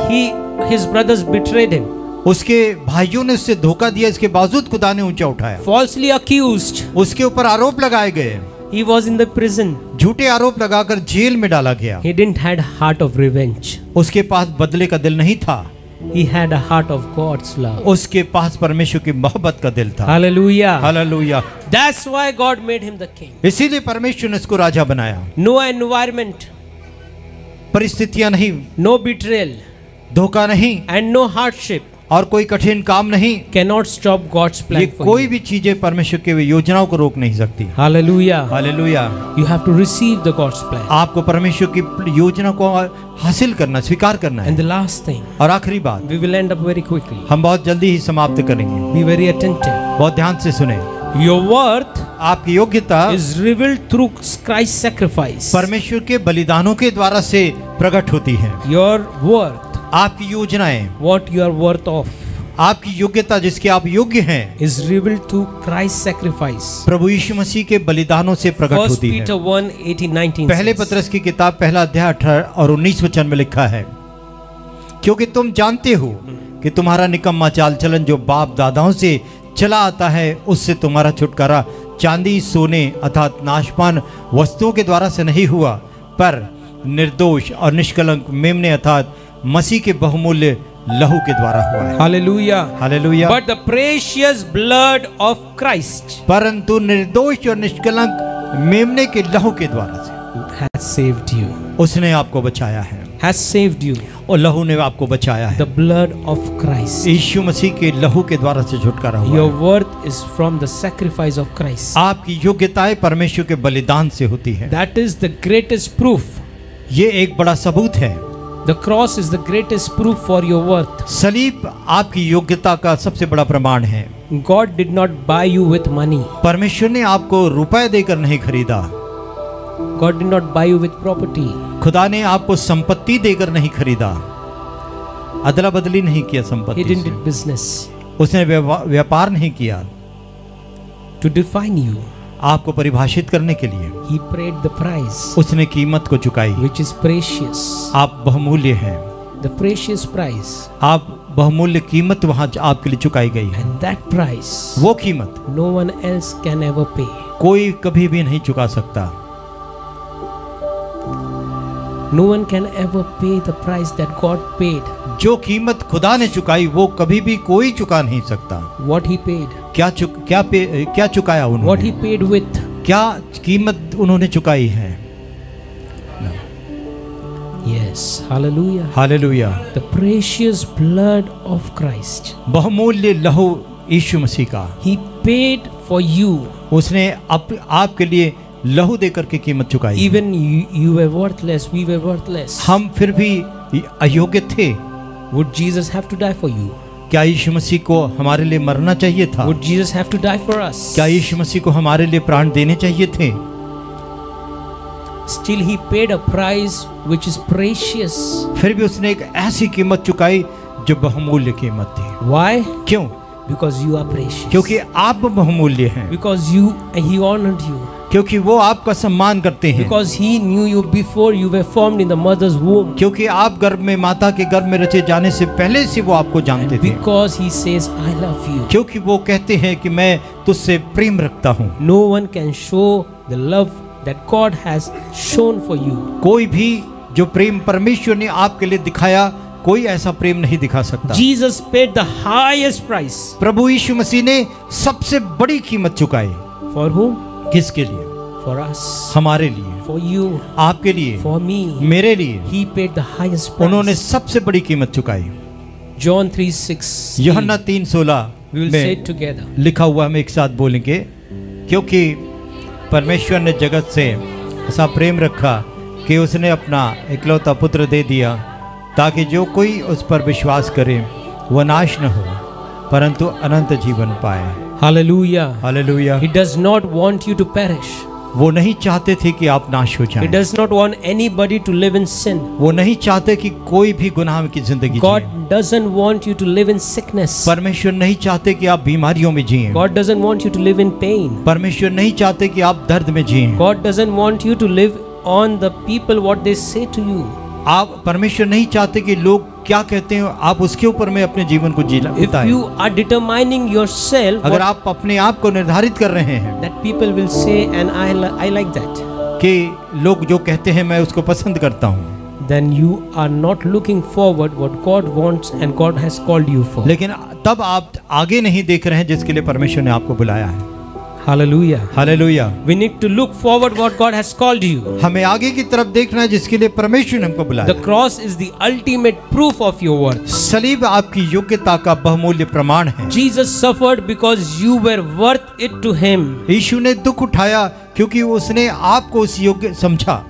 [SPEAKER 1] his brothers betrayed him.
[SPEAKER 2] उसके भाइयों ने उससे धोखा दिया, इसके बावजूद खुदा ने ऊंचा उठाया।
[SPEAKER 1] Falsely accused.
[SPEAKER 2] उसके ऊपर आरोप लगाए गए,
[SPEAKER 1] He was in the prison.
[SPEAKER 2] झूठे आरोप लगाकर जेल में डाला गया।
[SPEAKER 1] He didn't had heart of revenge.
[SPEAKER 2] उसके पास बदले का दिल नहीं था,
[SPEAKER 1] He had a heart of God's love.
[SPEAKER 2] उसके पास परमेश्वर की मोहब्बत का दिल था।
[SPEAKER 1] Hallelujah.
[SPEAKER 2] Hallelujah.
[SPEAKER 1] That's why God made him the king.
[SPEAKER 2] इसीलिए परमेश्वर ने उसको राजा बनाया।
[SPEAKER 1] No environment,
[SPEAKER 2] परिस्थितियां नहीं,
[SPEAKER 1] no betrayal,
[SPEAKER 2] धोखा नहीं,
[SPEAKER 1] and no hardship
[SPEAKER 2] और कोई कठिन काम नहीं,
[SPEAKER 1] cannot stop God's
[SPEAKER 2] ये
[SPEAKER 1] plan for
[SPEAKER 2] कोई
[SPEAKER 1] you.
[SPEAKER 2] भी चीजें परमेश्वर की योजनाओं को रोक नहीं सकती।
[SPEAKER 1] Hallelujah.
[SPEAKER 2] Hallelujah.
[SPEAKER 1] You have to receive the God's plan.
[SPEAKER 2] आपको परमेश्वर की योजना को हासिल करना, स्वीकार करना
[SPEAKER 1] And
[SPEAKER 2] है।
[SPEAKER 1] the last thing,
[SPEAKER 2] और आखिरी बात,
[SPEAKER 1] we will end up very quickly.
[SPEAKER 2] हम बहुत जल्दी ही समाप्त करेंगे,
[SPEAKER 1] Be very attentive.
[SPEAKER 2] बहुत ध्यान से सुने।
[SPEAKER 1] Your worth
[SPEAKER 2] आपकी योग्यता
[SPEAKER 1] is revealed through Christ's sacrifice.
[SPEAKER 2] परमेश्वर के बलिदानों के द्वारा से प्रकट होती है।
[SPEAKER 1] Your worth,
[SPEAKER 2] आपकी योजनाएं,
[SPEAKER 1] what you are worth of,
[SPEAKER 2] आपकी योग्यता जिसके आप योग्य हैं,
[SPEAKER 1] is revealed through Christ's sacrifice.
[SPEAKER 2] प्रभु यीशु मसीह के बलिदानों से प्रकट
[SPEAKER 1] 1
[SPEAKER 2] होती है।
[SPEAKER 1] Peter 1:18-19
[SPEAKER 2] पहले
[SPEAKER 1] says,
[SPEAKER 2] पत्रस की किताब पहला अध्याय 18 और 19 वचन में लिखा है, क्योंकि तुम जानते हो कि तुम्हारा निकम्मा चाल चलन जो बाप दादाओं से चला आता है, उससे तुम्हारा छुटकारा चांदी सोने अर्थात नाशपान वस्तुओं के द्वारा से नहीं हुआ, पर निर्दोष और निष्कलंक मेमने अर्थात मसीह के बहुमूल्य लहू के द्वारा हुआ है।
[SPEAKER 1] Hallelujah.
[SPEAKER 2] Hallelujah.
[SPEAKER 1] But the precious blood of Christ
[SPEAKER 2] परंतु निर्दोष और निष्कलंक मेमने के लहू के द्वारा से
[SPEAKER 1] has saved you.
[SPEAKER 2] उसने आपको बचाया है,
[SPEAKER 1] Has saved you.
[SPEAKER 2] और लहू ने आपको बचाया है।
[SPEAKER 1] The blood of Christ.
[SPEAKER 2] यीशु मसीह के लहू के द्वारा से छुटकारा हुआ
[SPEAKER 1] Your
[SPEAKER 2] है।
[SPEAKER 1] worth is from the sacrifice of Christ.
[SPEAKER 2] आपकी योग्यताएं परमेश्वर के बलिदान से होती है।
[SPEAKER 1] That is the greatest proof.
[SPEAKER 2] ये एक बड़ा सबूत है।
[SPEAKER 1] The cross is the greatest proof for your worth.
[SPEAKER 2] सलीब आपकी योग्यता का सबसे बड़ा प्रमाण है।
[SPEAKER 1] God did not buy you with money.
[SPEAKER 2] परमेश्वर ने आपको रुपए देकर नहीं खरीदा,
[SPEAKER 1] God did not buy you with property.
[SPEAKER 2] खुदा ने आपको संपत्ति देकर नहीं खरीदा, अदला बदली नहीं किया
[SPEAKER 1] He
[SPEAKER 2] संपत्ति
[SPEAKER 1] didn't
[SPEAKER 2] से।
[SPEAKER 1] do business
[SPEAKER 2] उसने व्यापार नहीं किया
[SPEAKER 1] to define you.
[SPEAKER 2] आपको परिभाषित करने के लिए।
[SPEAKER 1] He paid the price,
[SPEAKER 2] उसने कीमत को चुकाई।
[SPEAKER 1] which is precious.
[SPEAKER 2] आप बहुमूल्य हैं,
[SPEAKER 1] The precious price.
[SPEAKER 2] आप बहुमूल्य कीमत वहां आपके लिए चुकाई गई है।
[SPEAKER 1] And that price,
[SPEAKER 2] वो कीमत
[SPEAKER 1] no one else can ever pay.
[SPEAKER 2] कोई कभी भी नहीं चुका सकता।
[SPEAKER 1] No one can ever pay the price that God paid.
[SPEAKER 2] जो कीमत खुदा ने चुकाई वो कभी भी कोई चुका नहीं सकता।
[SPEAKER 1] What He paid.
[SPEAKER 2] क्या चुकाया
[SPEAKER 1] What
[SPEAKER 2] उन्होंने?
[SPEAKER 1] He paid with.
[SPEAKER 2] क्या कीमत उन्होंने चुकाई है?
[SPEAKER 1] Yes. Hallelujah.
[SPEAKER 2] Hallelujah.
[SPEAKER 1] The precious blood of Christ.
[SPEAKER 2] बहुमूल्य लहू यीशु मसीह का,
[SPEAKER 1] He paid for you.
[SPEAKER 2] उसने आपके लिए लहू देकर के कीमत चुकाई।
[SPEAKER 1] Even you were worthless, we were worthless.
[SPEAKER 2] हम फिर भी अयोग्य थे।
[SPEAKER 1] Would Jesus have to die for you?
[SPEAKER 2] क्या यीशु मसीह को हमारे लिए मरना चाहिए था?
[SPEAKER 1] Would Jesus have to die for us?
[SPEAKER 2] क्या यीशु मसीह को हमारे लिए प्राण देने चाहिए थे?
[SPEAKER 1] Still He paid a price which is precious.
[SPEAKER 2] फिर भी उसने एक ऐसी कीमत चुकाई जो बहुमूल्य कीमत थी।
[SPEAKER 1] Why?
[SPEAKER 2] क्यों?
[SPEAKER 1] Because you are precious.
[SPEAKER 2] क्योंकि आप बहुमूल्य हैं,
[SPEAKER 1] Because He honored you.
[SPEAKER 2] क्योंकि वो आपका सम्मान करते हैं,
[SPEAKER 1] Because He knew you before you were formed in the mother's womb.
[SPEAKER 2] क्योंकि आप गर्भ में माता के गर्भ में रचे जाने से पहले से वो आपको जानते थे,
[SPEAKER 1] Because He says, I love you.
[SPEAKER 2] क्योंकि वो कहते हैं कि मैं तुझसे प्रेम रखता हूँ।
[SPEAKER 1] No one can show the love that God has shown for you.
[SPEAKER 2] कोई भी जो प्रेम परमेश्वर ने आपके लिए दिखाया, कोई ऐसा प्रेम नहीं दिखा सकता।
[SPEAKER 1] Jesus paid the highest price.
[SPEAKER 2] प्रभु यीशु मसीह ने सबसे बड़ी कीमत चुकाई।
[SPEAKER 1] For whom?
[SPEAKER 2] किसके लिए?
[SPEAKER 1] For us.
[SPEAKER 2] हमारे लिए,
[SPEAKER 1] For you.
[SPEAKER 2] आपके लिए,
[SPEAKER 1] For me.
[SPEAKER 2] मेरे लिए।
[SPEAKER 1] He paid the highest price.
[SPEAKER 2] उन्होंने सबसे बड़ी कीमत चुकाई।
[SPEAKER 1] John 3:6.
[SPEAKER 2] यूहन्ना 3:16
[SPEAKER 1] We will say
[SPEAKER 2] में
[SPEAKER 1] it together.
[SPEAKER 2] लिखा हुआ, हम एक साथ बोलेंगे, क्योंकि परमेश्वर ने जगत से ऐसा प्रेम रखा कि उसने अपना इकलौता पुत्र दे दिया, ताकि जो कोई उस पर विश्वास करे वह नाश न हो परंतु अनंत जीवन पाए।
[SPEAKER 1] Hallelujah.
[SPEAKER 2] Hallelujah.
[SPEAKER 1] He does not want you to perish.
[SPEAKER 2] वो नहीं चाहते थे कि आप नाश हो
[SPEAKER 1] He
[SPEAKER 2] जाएं।
[SPEAKER 1] does not want anybody to live in sin.
[SPEAKER 2] वो नहीं चाहते कि कोई भी गुनाह की जिंदगी
[SPEAKER 1] God
[SPEAKER 2] जिए।
[SPEAKER 1] doesn't want you to live in sickness.
[SPEAKER 2] परमेश्वर नहीं चाहते कि आप बीमारियों में जिएं।
[SPEAKER 1] God doesn't want you to live in pain.
[SPEAKER 2] परमेश्वर नहीं चाहते कि आप दर्द में जिएं।
[SPEAKER 1] God doesn't want you to live on the people what they say to you.
[SPEAKER 2] आप परमेश्वर नहीं चाहते कि लोग क्या कहते हैं आप उसके ऊपर में अपने जीवन को
[SPEAKER 1] If
[SPEAKER 2] बिताएं।
[SPEAKER 1] you are determining yourself
[SPEAKER 2] अगर
[SPEAKER 1] what,
[SPEAKER 2] आप अपने आप को निर्धारित कर रहे हैं
[SPEAKER 1] that people will say and I like that,
[SPEAKER 2] कि लोग जो कहते हैं मैं उसको पसंद करता हूँ,
[SPEAKER 1] then you are not looking forward what God wants and God has called you for.
[SPEAKER 2] लेकिन तब आप आगे नहीं देख रहे हैं जिसके लिए परमेश्वर ने आपको बुलाया है।
[SPEAKER 1] Hallelujah.
[SPEAKER 2] Hallelujah.
[SPEAKER 1] We need to look forward what God has called you.
[SPEAKER 2] हमें आगे की तरफ देखना है जिसके लिए परमेश्वर ने हमको
[SPEAKER 1] The
[SPEAKER 2] बुलाया।
[SPEAKER 1] cross is the ultimate proof of your worth.
[SPEAKER 2] सलीब आपकी योग्यता का बहुमूल्य प्रमाण है।
[SPEAKER 1] Jesus suffered because you were worth it to him.
[SPEAKER 2] यीशु ने दुख उठाया क्योंकि उसने आपको उस योग्य समझा।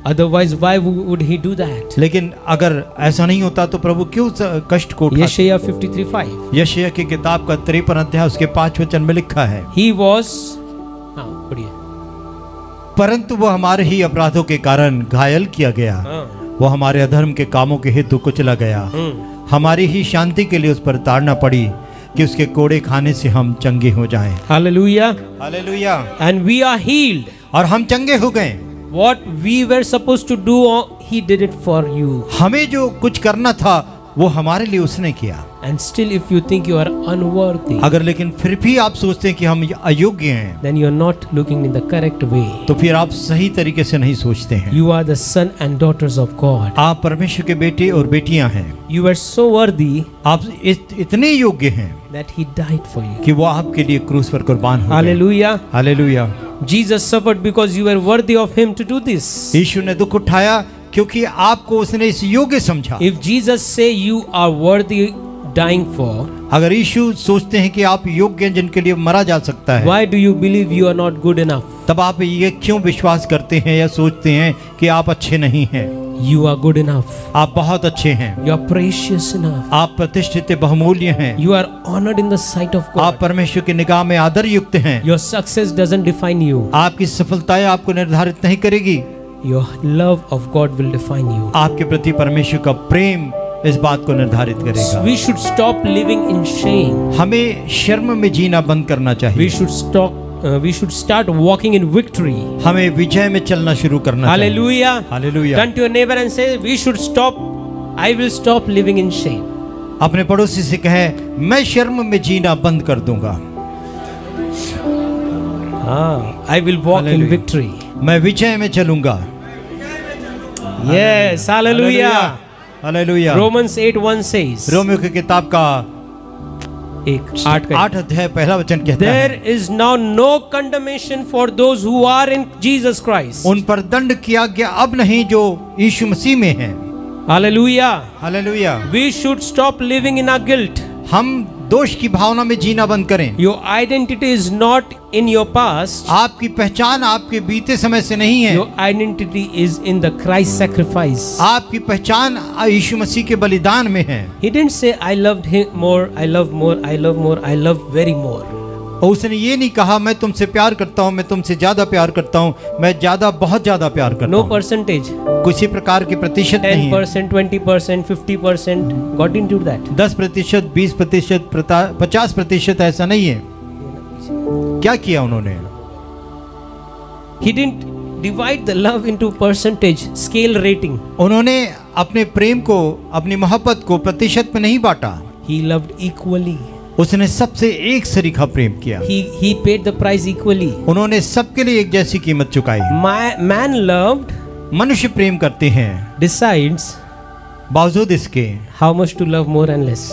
[SPEAKER 1] Otherwise, why would he do that?
[SPEAKER 2] लेकिन अगर ऐसा नहीं होता तो प्रभु क्यों कष्ट को उठाते?
[SPEAKER 1] Yeshaya 53:5.
[SPEAKER 2] यशायाह की किताब का 53 अध्याय उसके 5 वचन में लिखा है,
[SPEAKER 1] He was. हाँ, पढ़िए.
[SPEAKER 2] परंतु वो हमारे ही अपराधों के कारण घायल किया गया,
[SPEAKER 1] हाँ.
[SPEAKER 2] वो हमारे अधर्म के कामों के हेतु कुचला गया, हमारी ही शांति के लिए उस पर ताड़ना पड़ी कि उसके कोड़े खाने से हम चंगे हो जाएं।
[SPEAKER 1] Hallelujah.
[SPEAKER 2] Hallelujah.
[SPEAKER 1] And we are healed.
[SPEAKER 2] और हम चंगे हो गए।
[SPEAKER 1] What we were supposed to do, he did it for you.
[SPEAKER 2] हमें जो कुछ करना था वो हमारे लिए उसने किया।
[SPEAKER 1] And still, if you think you are unworthy,
[SPEAKER 2] अगर लेकिन फिर भी आप सोचते हैं कि हम अयोग्य हैं,
[SPEAKER 1] then you are not looking in the correct way.
[SPEAKER 2] तो फिर आप सही तरीके से नहीं सोचते हैं।
[SPEAKER 1] You are the son and daughters of God.
[SPEAKER 2] आप परमेश्वर के बेटे और बेटियां हैं।
[SPEAKER 1] You are so worthy
[SPEAKER 2] आप इतने योग्य हैं
[SPEAKER 1] that he died for you.
[SPEAKER 2] कि वो आपके लिए क्रूस पर कुर्बान हो गए।
[SPEAKER 1] Hallelujah.
[SPEAKER 2] Hallelujah.
[SPEAKER 1] Jesus suffered because you were worthy of him to do this.
[SPEAKER 2] यीशु ने दुख उठाया क्योंकि आपको उसने इस योग्य समझा।
[SPEAKER 1] If Jesus say you are worthy dying for,
[SPEAKER 2] अगर यीशु सोचते हैं कि आप योग्य हैं जिनके लिए मरा जा सकता है,
[SPEAKER 1] why do you believe you are not good enough?
[SPEAKER 2] तब आप ये क्यों विश्वास करते हैं या सोचते हैं कि आप अच्छे नहीं हैं?
[SPEAKER 1] You are good enough.
[SPEAKER 2] आप बहुत अच्छे हैं।
[SPEAKER 1] You are precious enough.
[SPEAKER 2] आप प्रतिष्ठित बहुमूल्य हैं।
[SPEAKER 1] You are honored in the sight of God.
[SPEAKER 2] आप परमेश्वर की निगाह में आदर युक्त हैं।
[SPEAKER 1] Your success doesn't define you.
[SPEAKER 2] आपकी सफलताएं आपको निर्धारित नहीं करेगी।
[SPEAKER 1] Your love of God will define you.
[SPEAKER 2] आपके प्रति परमेश्वर का प्रेम इस बात को निर्धारित करेगा।
[SPEAKER 1] We should stop living in shame.
[SPEAKER 2] हमें शर्म में जीना बंद करना चाहिए।
[SPEAKER 1] We should start walking in victory.
[SPEAKER 2] हमें विजय में चलना शुरू करना चाहिए।
[SPEAKER 1] Hallelujah.
[SPEAKER 2] Hallelujah.
[SPEAKER 1] Turn to your neighbor and say, we should stop. I will stop living in shame.
[SPEAKER 2] अपने पड़ोसी से कहे, मैं शर्म में जीना बंद कर दूंगा।
[SPEAKER 1] I will walk in
[SPEAKER 2] Hallelujah.
[SPEAKER 1] victory.
[SPEAKER 2] मैं विजय में चलूंगा।
[SPEAKER 1] Yes, hallelujah.
[SPEAKER 2] Hallelujah.
[SPEAKER 1] Romans 8:1 says,
[SPEAKER 2] Romeo की किताब का
[SPEAKER 1] 8
[SPEAKER 2] अध्याय पहला वचन कहता है,
[SPEAKER 1] There is now no condemnation for those who are in Jesus Christ.
[SPEAKER 2] उन पर दंड किया गया अब नहीं जो यीशु मसीह में हैं।
[SPEAKER 1] Hallelujah.
[SPEAKER 2] Hallelujah.
[SPEAKER 1] We should stop living in our guilt.
[SPEAKER 2] हम दोष की भावना में जीना बंद करें।
[SPEAKER 1] Your identity is not in your past.
[SPEAKER 2] आपकी पहचान आपके बीते समय से नहीं है।
[SPEAKER 1] Your identity is in the Christ sacrifice.
[SPEAKER 2] आपकी पहचान यीशु मसीह के बलिदान में है।
[SPEAKER 1] He didn't say I loved him more, I love more, I love more, I love very more.
[SPEAKER 2] और उसने ये नहीं कहा मैं तुमसे प्यार करता हूँ, मैं तुमसे ज्यादा प्यार करता हूँ, मैं ज्यादा बहुत ज्यादा प्यार करता
[SPEAKER 1] No
[SPEAKER 2] हूँ।
[SPEAKER 1] percentage.
[SPEAKER 2] किसी प्रकार की प्रतिशत नहीं है।
[SPEAKER 1] 10%, 20%, 50%. God didn't do that.
[SPEAKER 2] 10%, 20%, 50% ऐसा नहीं है। क्या किया उन्होंने?
[SPEAKER 1] He didn't divide the love into percentage, scale rating.
[SPEAKER 2] उन्होंने अपने प्रेम को, अपनी मोहब्बत को प्रतिशत में नहीं बांटा।
[SPEAKER 1] He loved equally.
[SPEAKER 2] उसने सबसे एक सरीखा प्रेम किया।
[SPEAKER 1] He paid the price equally.
[SPEAKER 2] उन्होंने सबके लिए एक जैसी कीमत चुकाई।
[SPEAKER 1] Man loved
[SPEAKER 2] मनुष्य प्रेम करते हैं,
[SPEAKER 1] decides
[SPEAKER 2] बावजूद इसके
[SPEAKER 1] how much to love more and less.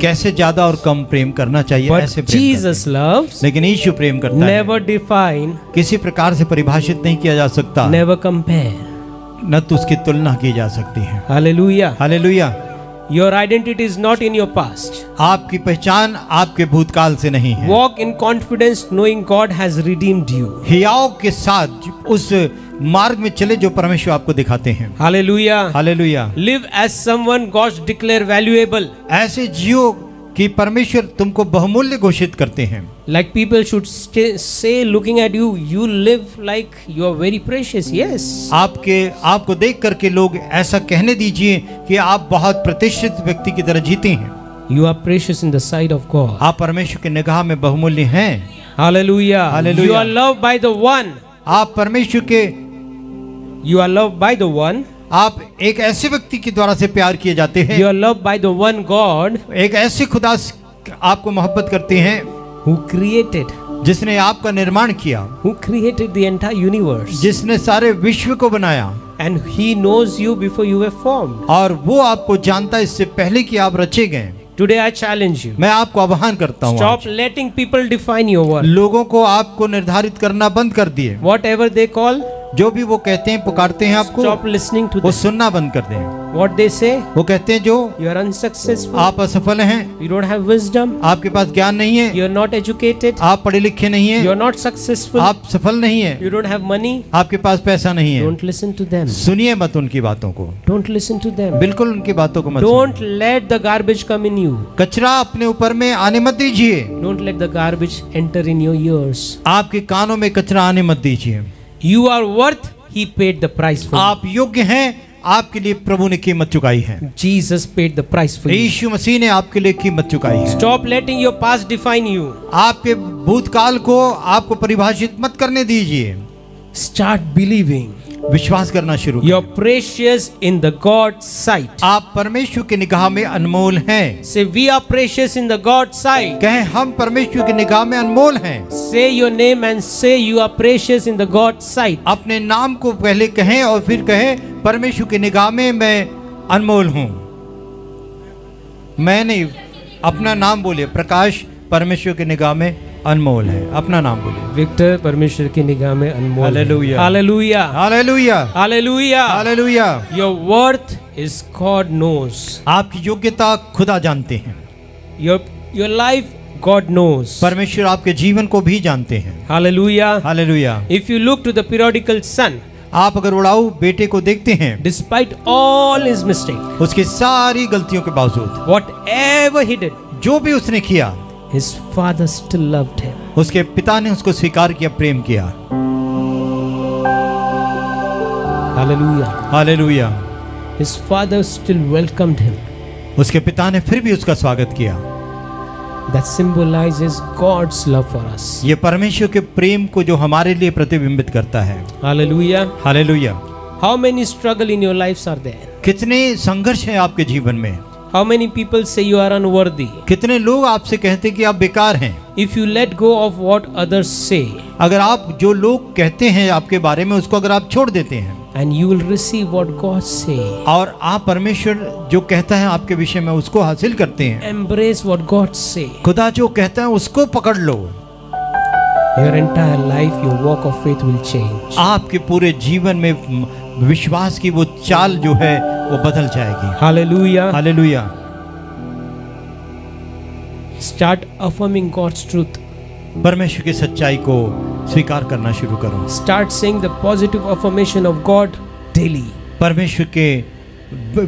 [SPEAKER 2] कैसे ज्यादा और कम प्रेम करना चाहिए, ऐसे
[SPEAKER 1] But
[SPEAKER 2] प्रेम
[SPEAKER 1] Jesus
[SPEAKER 2] करते हैं।
[SPEAKER 1] loves,
[SPEAKER 2] लेकिन यीशु प्रेम करता है,
[SPEAKER 1] never define,
[SPEAKER 2] किसी प्रकार से परिभाषित नहीं किया जा सकता,
[SPEAKER 1] never compare.
[SPEAKER 2] न तो उसकी तुलना की जा सकती है।
[SPEAKER 1] Hallelujah.
[SPEAKER 2] Hallelujah.
[SPEAKER 1] Your identity is not in your past.
[SPEAKER 2] आपकी पहचान आपके भूतकाल से नहीं है।
[SPEAKER 1] Walk in confidence knowing God has redeemed you.
[SPEAKER 2] हियाव के साथ उस मार्ग में चले जो परमेश्वर आपको दिखाते हैं।
[SPEAKER 1] Hallelujah.
[SPEAKER 2] Hallelujah.
[SPEAKER 1] Live as someone God declare valuable.
[SPEAKER 2] ऐसे जियो कि परमेश्वर तुमको बहुमूल्य घोषित करते हैं।
[SPEAKER 1] Like people should say looking at you, you live like you are very precious. Yes.
[SPEAKER 2] आपको देख करके लोग ऐसा कहने दीजिए कि आप बहुत प्रतिष्ठित व्यक्ति की तरह जीते हैं।
[SPEAKER 1] You are precious in the sight of God.
[SPEAKER 2] आप परमेश्वर की निगाह में बहुमूल्य हैं।
[SPEAKER 1] Hallelujah.
[SPEAKER 2] Hallelujah.
[SPEAKER 1] You are loved by the one.
[SPEAKER 2] आप परमेश्वर के,
[SPEAKER 1] You are loved by the one.
[SPEAKER 2] आप एक ऐसे व्यक्ति के द्वारा से प्यार किए जाते हैं।
[SPEAKER 1] You are loved by the one God
[SPEAKER 2] एक ऐसे खुदा आपको मोहब्बत करते हैं
[SPEAKER 1] who created,
[SPEAKER 2] जिसने आपका निर्माण किया,
[SPEAKER 1] who created the entire universe.
[SPEAKER 2] जिसने सारे विश्व को बनाया,
[SPEAKER 1] And he knows you before you were formed.
[SPEAKER 2] और वो आपको जानता है इससे पहले कि आप रचे गए।
[SPEAKER 1] Today I challenge you.
[SPEAKER 2] मैं आपको आह्वान करता हूँ
[SPEAKER 1] Stop
[SPEAKER 2] आज।
[SPEAKER 1] letting people define your worth.
[SPEAKER 2] लोगों को आपको निर्धारित करना बंद कर दिए।
[SPEAKER 1] Whatever they call,
[SPEAKER 2] जो भी वो कहते हैं, पुकारते हैं आपको,
[SPEAKER 1] stop listening to
[SPEAKER 2] वो
[SPEAKER 1] them.
[SPEAKER 2] सुनना बंद कर दें।
[SPEAKER 1] What they say,
[SPEAKER 2] वो कहते हैं जो
[SPEAKER 1] you are unsuccessful,
[SPEAKER 2] आप असफल हैं,
[SPEAKER 1] you don't have wisdom,
[SPEAKER 2] आपके पास ज्ञान नहीं है,
[SPEAKER 1] you are not educated,
[SPEAKER 2] आप पढ़े लिखे नहीं
[SPEAKER 1] you
[SPEAKER 2] हैं,
[SPEAKER 1] are not successful,
[SPEAKER 2] आप सफल नहीं हैं,
[SPEAKER 1] you don't have money.
[SPEAKER 2] आपके पास पैसा नहीं है।
[SPEAKER 1] Don't listen to them.
[SPEAKER 2] सुनिए मत उनकी बातों को,
[SPEAKER 1] Don't listen to them.
[SPEAKER 2] बिल्कुल उनकी बातों को मत
[SPEAKER 1] Don't
[SPEAKER 2] सुनिए।
[SPEAKER 1] let the garbage come in you.
[SPEAKER 2] कचरा अपने ऊपर में आने मत दीजिए।
[SPEAKER 1] Don't let the garbage enter in your ears.
[SPEAKER 2] आपके कानों में कचरा आने मत दीजिए।
[SPEAKER 1] You are worth, He paid the price for you.
[SPEAKER 2] आप योग्य हैं, आपके लिए प्रभु ने कीमत चुकाई है।
[SPEAKER 1] Jesus paid the price for you.
[SPEAKER 2] यीशु मसीह ने आपके लिए कीमत चुकाई है।
[SPEAKER 1] Stop letting your past define you.
[SPEAKER 2] आपके भूतकाल को आपको परिभाषित मत करने दीजिए।
[SPEAKER 1] Start believing.
[SPEAKER 2] विश्वास करना शुरू
[SPEAKER 1] You're
[SPEAKER 2] करें।
[SPEAKER 1] precious in the God's sight.
[SPEAKER 2] आप परमेश्वर की निगाह में अनमोल हैं।
[SPEAKER 1] Say, we are precious in the God's sight.
[SPEAKER 2] कहें हम परमेश्वर की निगाह में अनमोल हैं।
[SPEAKER 1] Say your name and say you are precious in the God's sight.
[SPEAKER 2] अपने नाम को पहले कहें और फिर कहें परमेश्वर की निगाह में मैं अनमोल हूँ। मैं नहीं, अपना नाम बोलिए। प्रकाश परमेश्वर की निगाह में अनमोल है। अपना नाम बोलिए।
[SPEAKER 1] Victor, परमेश्वर की निगाह में अनमोल है।
[SPEAKER 2] Hallelujah.
[SPEAKER 1] Hallelujah.
[SPEAKER 2] Hallelujah,
[SPEAKER 1] Hallelujah.
[SPEAKER 2] Hallelujah.
[SPEAKER 1] Your worth is God knows.
[SPEAKER 2] आपकी योग्यता खुदा जानते हैं।
[SPEAKER 1] Your life God knows.
[SPEAKER 2] परमेश्वर आपके जीवन को भी जानते हैं।
[SPEAKER 1] Hallelujah.
[SPEAKER 2] Hallelujah.
[SPEAKER 1] If you look to the prodigal son,
[SPEAKER 2] आप अगर उड़ाऊ बेटे को देखते हैं,
[SPEAKER 1] despite all his mistakes,
[SPEAKER 2] उसकी सारी गलतियों के बावजूद,
[SPEAKER 1] whatever he did,
[SPEAKER 2] जो भी उसने किया,
[SPEAKER 1] his father still loved him.
[SPEAKER 2] उसके पिता ने उसको स्वीकार किया, प्रेम किया।
[SPEAKER 1] Hallelujah.
[SPEAKER 2] Hallelujah.
[SPEAKER 1] His father still welcomed him.
[SPEAKER 2] उसके पिता ने फिर भी उसका स्वागत किया।
[SPEAKER 1] That symbolizes God's love for us.
[SPEAKER 2] ये परमेश्वर के प्रेम को जो हमारे लिए प्रतिबिंबित करता है।
[SPEAKER 1] Hallelujah.
[SPEAKER 2] Hallelujah.
[SPEAKER 1] How many struggle in your lives are there?
[SPEAKER 2] कितने संघर्ष हैं आपके जीवन में?
[SPEAKER 1] How many people say you are unworthy?
[SPEAKER 2] कितने लोग आपसे कहते हैं कि आप बेकार हैं?
[SPEAKER 1] If you let go of what others say,
[SPEAKER 2] अगर आप जो लोग कहते हैं आपके बारे में उसको अगर आप छोड़ देते हैं
[SPEAKER 1] and you will receive what God say,
[SPEAKER 2] और आप परमेश्वर जो कहता है आपके विषय में उसको हासिल करते हैं,
[SPEAKER 1] embrace what God say,
[SPEAKER 2] खुदा जो कहता है उसको पकड़ लो,
[SPEAKER 1] your entire life, your walk of faith will change.
[SPEAKER 2] आपके पूरे जीवन में विश्वास की वो चाल जो है वो बदल जाएगी।
[SPEAKER 1] Hallelujah.
[SPEAKER 2] Hallelujah.
[SPEAKER 1] Start affirming God's truth.
[SPEAKER 2] परमेश्वर की सच्चाई को स्वीकार करना शुरू करो।
[SPEAKER 1] Start saying the positive affirmation of God daily.
[SPEAKER 2] परमेश्वर के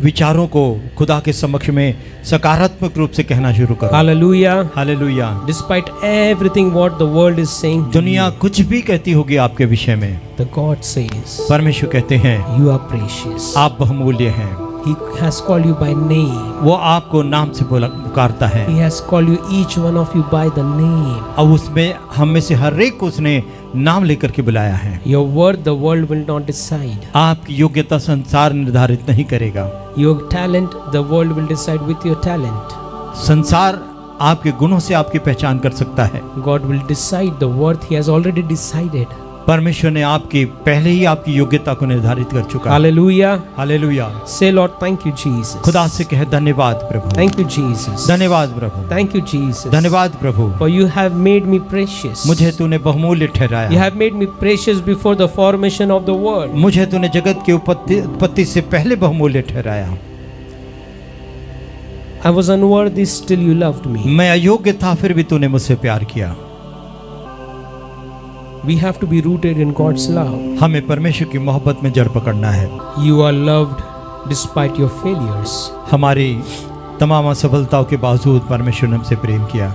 [SPEAKER 2] विचारों को खुदा के समक्ष में सकारात्मक रूप से कहना शुरू करो।
[SPEAKER 1] Hallelujah.
[SPEAKER 2] Hallelujah.
[SPEAKER 1] Despite everything what the world is saying, to
[SPEAKER 2] दुनिया
[SPEAKER 1] you,
[SPEAKER 2] कुछ भी कहती होगी आपके विषय में,
[SPEAKER 1] the God says,
[SPEAKER 2] परमेश्वर कहते हैं
[SPEAKER 1] you are precious.
[SPEAKER 2] आप बहुमूल्य हैं।
[SPEAKER 1] He has called you by name.
[SPEAKER 2] वो आपको नाम से पुकारता है।
[SPEAKER 1] He has called you each one of you by the name.
[SPEAKER 2] अब उसमें हम में से हर एक को उसने नाम लेकर के बुलाया है।
[SPEAKER 1] Your worth the world will not decide.
[SPEAKER 2] आपकी योग्यता संसार निर्धारित नहीं करेगा।
[SPEAKER 1] Your talent the world will decide with your talent.
[SPEAKER 2] संसार आपके गुणों से आपकी पहचान कर सकता है।
[SPEAKER 1] God will decide the worth. He has already decided.
[SPEAKER 2] परमेश्वर ने आपकी पहले ही आपकी योग्यता को निर्धारित कर चुका है।
[SPEAKER 1] Hallelujah.
[SPEAKER 2] Hallelujah.
[SPEAKER 1] Say Lord, thank you Jesus.
[SPEAKER 2] खुदा से कहे धन्यवाद प्रभु।
[SPEAKER 1] Thank you Jesus.
[SPEAKER 2] धन्यवाद प्रभु।
[SPEAKER 1] Thank you Jesus.
[SPEAKER 2] धन्यवाद प्रभु।
[SPEAKER 1] For you have made me precious.
[SPEAKER 2] मुझे तूने बहुमूल्य
[SPEAKER 1] You
[SPEAKER 2] ठहराया।
[SPEAKER 1] have made me precious before the formation of the world.
[SPEAKER 2] मुझे तूने जगत की उत्पत्ति से पहले बहुमूल्य ठहराया।
[SPEAKER 1] I was unworthy, still you loved me.
[SPEAKER 2] मैं अयोग्य था फिर भी तूने मुझसे प्यार किया।
[SPEAKER 1] We have to be rooted in God's love.
[SPEAKER 2] हमें परमेश्वर की मोहब्बत में जड़ पकड़ना है।
[SPEAKER 1] You are loved despite your failures.
[SPEAKER 2] हमारी तमाम असफलताओं के बावजूद परमेश्वर ने हमसे प्रेम किया।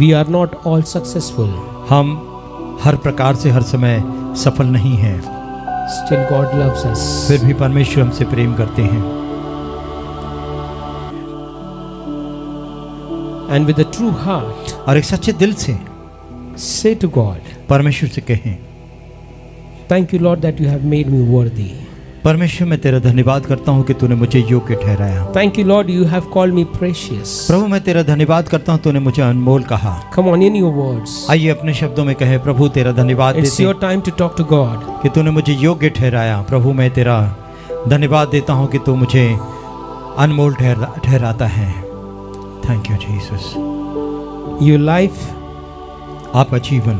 [SPEAKER 1] We are not all successful.
[SPEAKER 2] हम हर प्रकार से हर समय सफल नहीं हैं,
[SPEAKER 1] Still God loves us.
[SPEAKER 2] फिर भी परमेश्वर हमसे प्रेम करते हैं।
[SPEAKER 1] And with a true heart,
[SPEAKER 2] और एक सच्चे दिल से
[SPEAKER 1] say to God,
[SPEAKER 2] परमेश्वर से कहें,
[SPEAKER 1] thank you Lord that you have made me worthy.
[SPEAKER 2] परमेश्वर मैं तेरा धन्यवाद करता हूँ कि तूने मुझे योग्य ठहराया।
[SPEAKER 1] Thank you Lord you have called me precious.
[SPEAKER 2] प्रभु मैं तेरा धन्यवाद करता हूँ तूने मुझे अनमोल कहा।
[SPEAKER 1] Come on, in your words.
[SPEAKER 2] आइए अपने शब्दों में कहे, प्रभु तेरा धन्यवाद
[SPEAKER 1] It's
[SPEAKER 2] देते
[SPEAKER 1] your time to talk to God.
[SPEAKER 2] कि तूने मुझे योग्य ठहराया। प्रभु मैं तेरा धन्यवाद देता हूँ कि तू मुझे अनमोल ठहराता है। Thank you Jesus.
[SPEAKER 1] Your life,
[SPEAKER 2] आपका जीवन,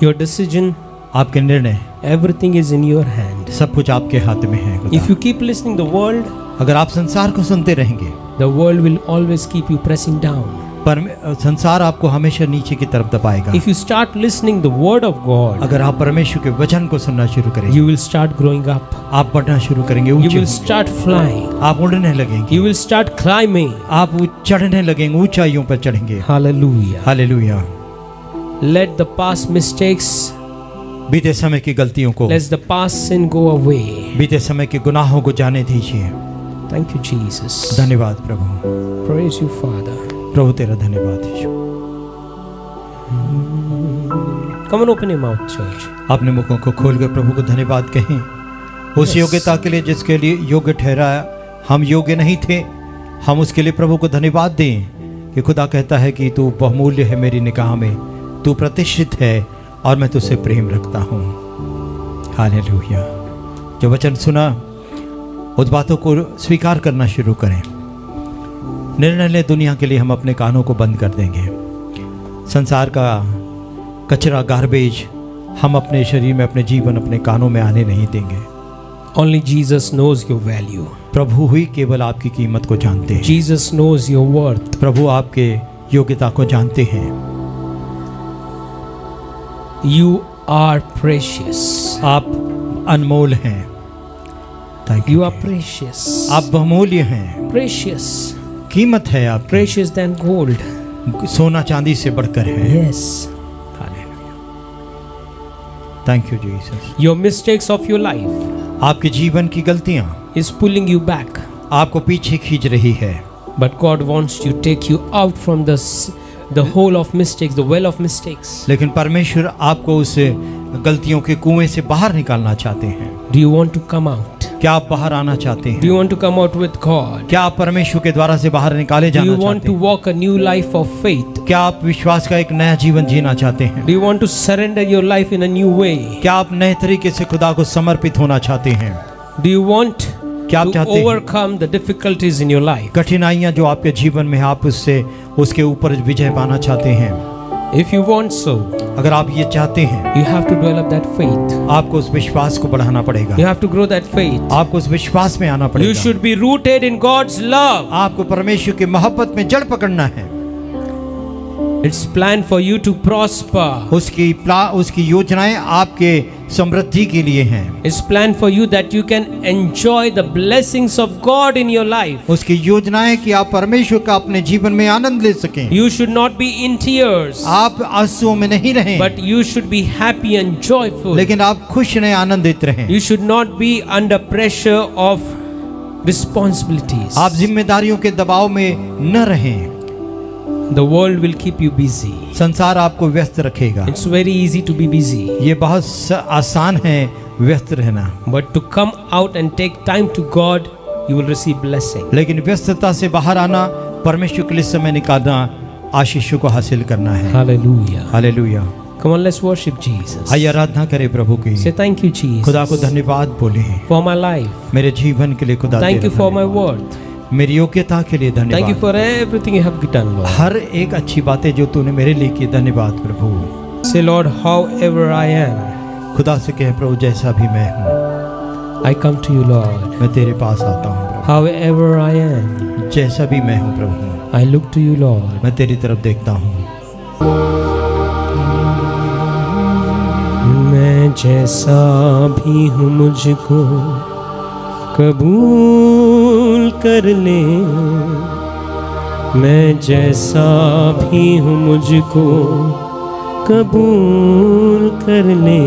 [SPEAKER 1] your decision,
[SPEAKER 2] आपके निर्णय,
[SPEAKER 1] everything is in your hand.
[SPEAKER 2] सब कुछ आपके हाथ में है खुदा।
[SPEAKER 1] If you keep listening the world,
[SPEAKER 2] अगर आप संसार को सुनते रहेंगे,
[SPEAKER 1] the world will always keep you pressing down.
[SPEAKER 2] पर संसार आपको हमेशा नीचे की तरफ दबाएगा।
[SPEAKER 1] If you start listening the word of God,
[SPEAKER 2] अगर आप परमेश्वर के वचन को सुनना शुरू करेंगे,
[SPEAKER 1] you will start growing up.
[SPEAKER 2] आप बढ़ना शुरू करेंगे,
[SPEAKER 1] You
[SPEAKER 2] ऊंचे
[SPEAKER 1] will
[SPEAKER 2] होंगे।
[SPEAKER 1] start flying.
[SPEAKER 2] आप उड़ने लगेंगे,
[SPEAKER 1] You will start climbing.
[SPEAKER 2] आप चढ़ने लगेंगे, ऊंचाइयों पर चढ़ेंगे।
[SPEAKER 1] Hallelujah.
[SPEAKER 2] Hallelujah.
[SPEAKER 1] Let the past mistakes,
[SPEAKER 2] बीते समय की गलतियों को,
[SPEAKER 1] let the past sin go away.
[SPEAKER 2] बीते समय के गुनाहों को जाने दीजिए।
[SPEAKER 1] Thank you, Jesus.
[SPEAKER 2] धन्यवाद प्रभु।
[SPEAKER 1] Praise you, Father.
[SPEAKER 2] प्रभु तेरा धन्यवाद यीशु।
[SPEAKER 1] Come on, open your mouth, church.
[SPEAKER 2] अपने मुखों को खोलकर प्रभु को धन्यवाद कहें उस योग्यता के लिए जिसके लिए योग्य ठहराया। हम योग्य नहीं थे, हम उसके लिए प्रभु को धन्यवाद दें कि खुदा कहता है कि तू बहुमूल्य है मेरी निगाह में, तू प्रतिष्ठित है और मैं तुझसे प्रेम रखता हूँ। हालेलुया। जो वचन सुना उस बातों को स्वीकार करना शुरू करें। निर्णय ले दुनिया के लिए हम अपने कानों को बंद कर देंगे। संसार का कचरा, गार्बेज हम अपने शरीर में, अपने जीवन, अपने कानों में आने नहीं देंगे।
[SPEAKER 1] Only Jesus knows your value.
[SPEAKER 2] प्रभु ही केवल आपकी कीमत को जानते हैं।
[SPEAKER 1] Jesus knows your worth.
[SPEAKER 2] प्रभु आपके योग्यता को जानते हैं।
[SPEAKER 1] You are precious.
[SPEAKER 2] आप अनमोल हैं। Thank
[SPEAKER 1] You are precious.
[SPEAKER 2] आप बहुमूल्य हैं।
[SPEAKER 1] Precious.
[SPEAKER 2] कीमत है आप,
[SPEAKER 1] Precious than gold.
[SPEAKER 2] सोना चांदी से बढ़कर है।
[SPEAKER 1] Yes.
[SPEAKER 2] Thank you Jesus.
[SPEAKER 1] Your mistakes of your life
[SPEAKER 2] आपके जीवन की गलतियां
[SPEAKER 1] is pulling you back.
[SPEAKER 2] आपको पीछे खींच रही है,
[SPEAKER 1] But God wants to take you out from the hole of mistakes, the well of mistakes.
[SPEAKER 2] लेकिन परमेश्वर आपको उस गलतियों के कुएं से बाहर निकालना चाहते हैं।
[SPEAKER 1] Do you want to come out?
[SPEAKER 2] क्या आप बाहर आना चाहते
[SPEAKER 1] Do
[SPEAKER 2] हैं?
[SPEAKER 1] you want to come out with God?
[SPEAKER 2] क्या आप परमेश्वर के द्वारा से बाहर निकाले
[SPEAKER 1] Do
[SPEAKER 2] जाना
[SPEAKER 1] you want
[SPEAKER 2] चाहते
[SPEAKER 1] to
[SPEAKER 2] हैं?
[SPEAKER 1] walk a new life of faith?
[SPEAKER 2] क्या आप विश्वास का एक नया जीवन जीना चाहते हैं?
[SPEAKER 1] Do you want to surrender your life in a new way?
[SPEAKER 2] क्या आप नए तरीके से खुदा को समर्पित होना चाहते हैं?
[SPEAKER 1] Do you want
[SPEAKER 2] क्या आप
[SPEAKER 1] to
[SPEAKER 2] चाहते हैं
[SPEAKER 1] overcome the difficulties in your life?
[SPEAKER 2] कठिनाइयां जो आपके जीवन में, आप उसके ऊपर विजय पाना चाहते हैं?
[SPEAKER 1] If you want so,
[SPEAKER 2] अगर आप ये चाहते हैं,
[SPEAKER 1] you have to develop that faith.
[SPEAKER 2] आपको उस विश्वास को बढ़ाना पड़ेगा।
[SPEAKER 1] You have to grow that faith.
[SPEAKER 2] आपको उस विश्वास में आना
[SPEAKER 1] You
[SPEAKER 2] पड़ेगा।
[SPEAKER 1] should be rooted in God's love.
[SPEAKER 2] आपको परमेश्वर की मोहब्बत में जड़ पकड़ना है।
[SPEAKER 1] It's planned for you to prosper.
[SPEAKER 2] उसकी योजनाएं आपके समृद्धि के लिए हैं।
[SPEAKER 1] It's planned for you that you can enjoy the blessings of God in your life.
[SPEAKER 2] उसकी योजनाएं कि आप परमेश्वर का अपने जीवन में आनंद ले सकें।
[SPEAKER 1] You should not be in tears,
[SPEAKER 2] आप आंसुओं में नहीं रहें,
[SPEAKER 1] but you should be happy and joyful.
[SPEAKER 2] लेकिन आप खुश रहें, आनंदित रहें।
[SPEAKER 1] You should not be under pressure of responsibilities.
[SPEAKER 2] आप जिम्मेदारियों के दबाव में न रहें।
[SPEAKER 1] The world will keep you busy.
[SPEAKER 2] संसार आपको व्यस्त रखेगा।
[SPEAKER 1] It's very easy to be busy,
[SPEAKER 2] ये बहुत आसान है व्यस्त रहना,
[SPEAKER 1] but to come out and take time to God, you will receive blessing.
[SPEAKER 2] लेकिन व्यस्तता से बाहर आना, परमेश्वर के लिए समय निकालना, आशीषों को हासिल करना है।
[SPEAKER 1] Hallelujah.
[SPEAKER 2] Hallelujah.
[SPEAKER 1] Come on, let's worship Jesus.
[SPEAKER 2] आइए आराधना करें प्रभु की।
[SPEAKER 1] Say thank you, Jesus,
[SPEAKER 2] खुदा को धन्यवाद बोले
[SPEAKER 1] for my life.
[SPEAKER 2] मेरे जीवन के लिए। खुदा
[SPEAKER 1] Thank you
[SPEAKER 2] तेरा
[SPEAKER 1] for my
[SPEAKER 2] धन्यवाद।
[SPEAKER 1] worth.
[SPEAKER 2] मेरी योग्यता के लिए
[SPEAKER 1] Thank you
[SPEAKER 2] धन्यवाद।
[SPEAKER 1] for everything you have done, Lord.
[SPEAKER 2] हर एक अच्छी बातें जो तूने मेरे लिए की, धन्यवाद प्रभु।
[SPEAKER 1] Say, Lord, however I am,
[SPEAKER 2] खुदा से कहे प्रभु जैसा भी मैं हूँ,
[SPEAKER 1] I come to you, Lord.
[SPEAKER 2] मैं तेरे पास आता हूँ प्रभु।
[SPEAKER 1] However I am,
[SPEAKER 2] जैसा भी मैं हूँ प्रभु,
[SPEAKER 1] I look to you, Lord.
[SPEAKER 2] मैं तेरी तरफ देखता हूँ।
[SPEAKER 1] मैं जैसा भी हूँ मुझको कबूल कर ले, मैं जैसा भी हूँ मुझको कबूल कर ले,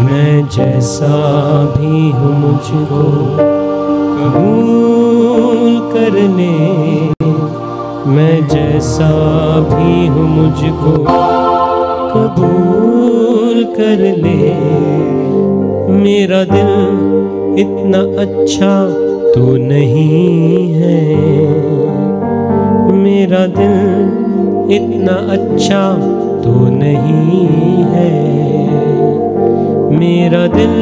[SPEAKER 1] मैं जैसा भी हूँ मुझको कबूल कर ले, मैं जैसा भी हूँ मुझको कबूल कर ले। मेरा दिल इतना अच्छा तो नहीं है, मेरा दिल इतना अच्छा तो नहीं है, मेरा दिल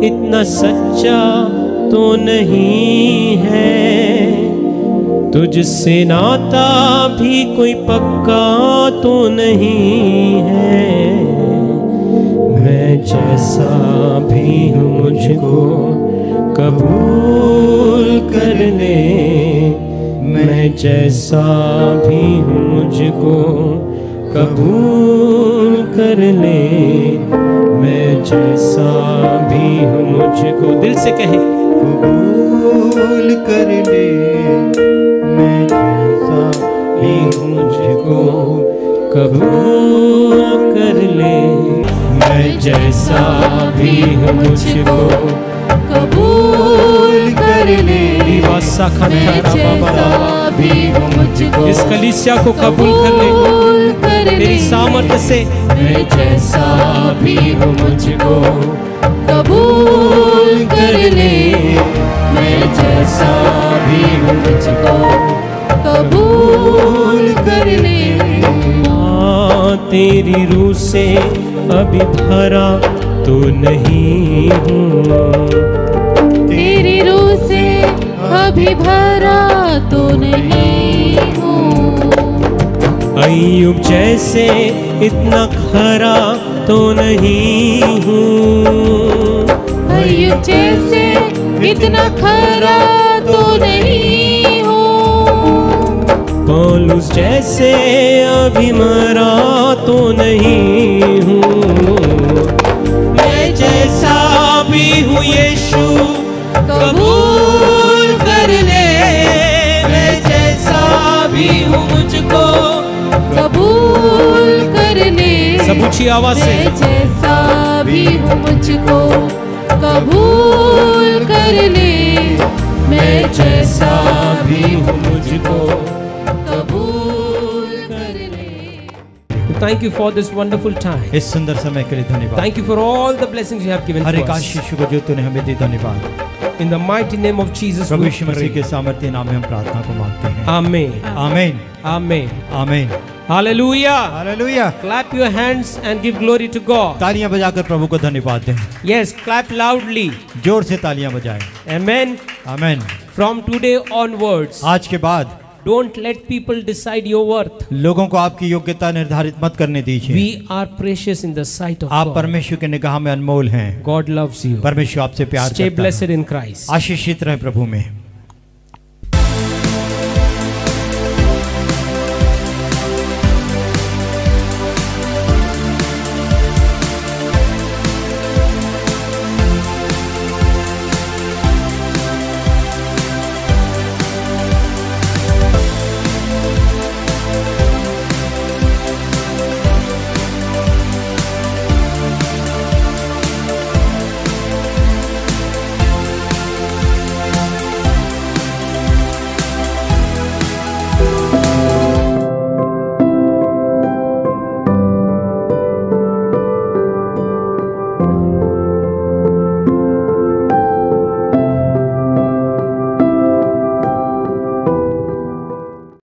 [SPEAKER 1] इतना सच्चा तो नहीं है, तुझसे नाता भी कोई पक्का तो नहीं है, मैं जैसा भी हूँ मुझको कबूल कर ले, मैं जैसा भी हूँ मुझको कबूल कर ले, मैं जैसा भी हूँ मुझको, दिल से कहे
[SPEAKER 2] कबूल कर ले, मैं जैसा भी हूँ मुझको
[SPEAKER 1] कबूल कर ले, मैं जैसा भी हूँ मुझको
[SPEAKER 4] कबूल कर ले,
[SPEAKER 1] वासा
[SPEAKER 4] मैं
[SPEAKER 1] खंडा
[SPEAKER 4] जैसा भी हूँ मुझको
[SPEAKER 1] इस कलीसिया को कबूल कर ले तेरी सामर्थ्य से,
[SPEAKER 4] मैं जैसा भी हूँ मुझको कबूल कर ले, मैं जैसा भी हूँ मुझको कबूल कर ले।
[SPEAKER 1] हाँ, तेरी रूह से अभी भरा तो नहीं हूँ,
[SPEAKER 4] तेरी रूह से अभी भरा तो नहीं हूँ,
[SPEAKER 1] अय्यूब जैसे इतना खरा तो नहीं हूँ,
[SPEAKER 4] अय्यूब जैसे इतना खरा तो नहीं हूँ,
[SPEAKER 1] पौलुस जैसे अभी मरा तो नहीं हूँ, मैं जैसा भी हूँ यीशु कबूल कर ले, मैं जैसा भी हूँ मुझको
[SPEAKER 4] कबूल कर ले,
[SPEAKER 1] सब ऊंची आवाज से,
[SPEAKER 4] मैं जैसा भी हूँ मुझको कबूल कर ले, मैं जैसा भी हूँ मुझको कबूल कर ले।
[SPEAKER 1] Thank you for this wonderful time.
[SPEAKER 2] इस सुंदर समय के लिए धन्यवाद।
[SPEAKER 1] Thank you for all the blessings you have given
[SPEAKER 2] her
[SPEAKER 1] to
[SPEAKER 2] एक
[SPEAKER 1] us.
[SPEAKER 2] आशीष को जो तूने हमें दी, धन्यवाद।
[SPEAKER 1] In the mighty name of Jesus
[SPEAKER 2] Prabhu
[SPEAKER 1] we
[SPEAKER 2] Yeshu Masih
[SPEAKER 1] pray.
[SPEAKER 2] के सामर्थ्य नाम में हम प्रार्थना को मांगते हैं।
[SPEAKER 1] Amen.
[SPEAKER 2] आमीन
[SPEAKER 1] Amen.
[SPEAKER 2] आमीन
[SPEAKER 1] Hallelujah.
[SPEAKER 2] Hallelujah.
[SPEAKER 1] Clap your hands and give glory to God.
[SPEAKER 2] तालियां बजाकर प्रभु को धन्यवाद दें।
[SPEAKER 1] Yes, clap loudly.
[SPEAKER 2] जोर से तालियां बजाएं।
[SPEAKER 1] Amen.
[SPEAKER 2] आमीन।
[SPEAKER 1] From today onwards,
[SPEAKER 2] आज के बाद
[SPEAKER 1] don't let people decide your worth.
[SPEAKER 2] लोगों को आपकी योग्यता निर्धारित मत करने दीजिए।
[SPEAKER 1] We are precious in the sight of
[SPEAKER 2] आप
[SPEAKER 1] God.
[SPEAKER 2] परमेश्वर की निगाह में अनमोल हैं।
[SPEAKER 1] God loves you.
[SPEAKER 2] परमेश्वर आपसे प्यार
[SPEAKER 1] Stay
[SPEAKER 2] करता
[SPEAKER 1] blessed
[SPEAKER 2] है।
[SPEAKER 1] in Christ.
[SPEAKER 2] आशीषित रहे प्रभु में।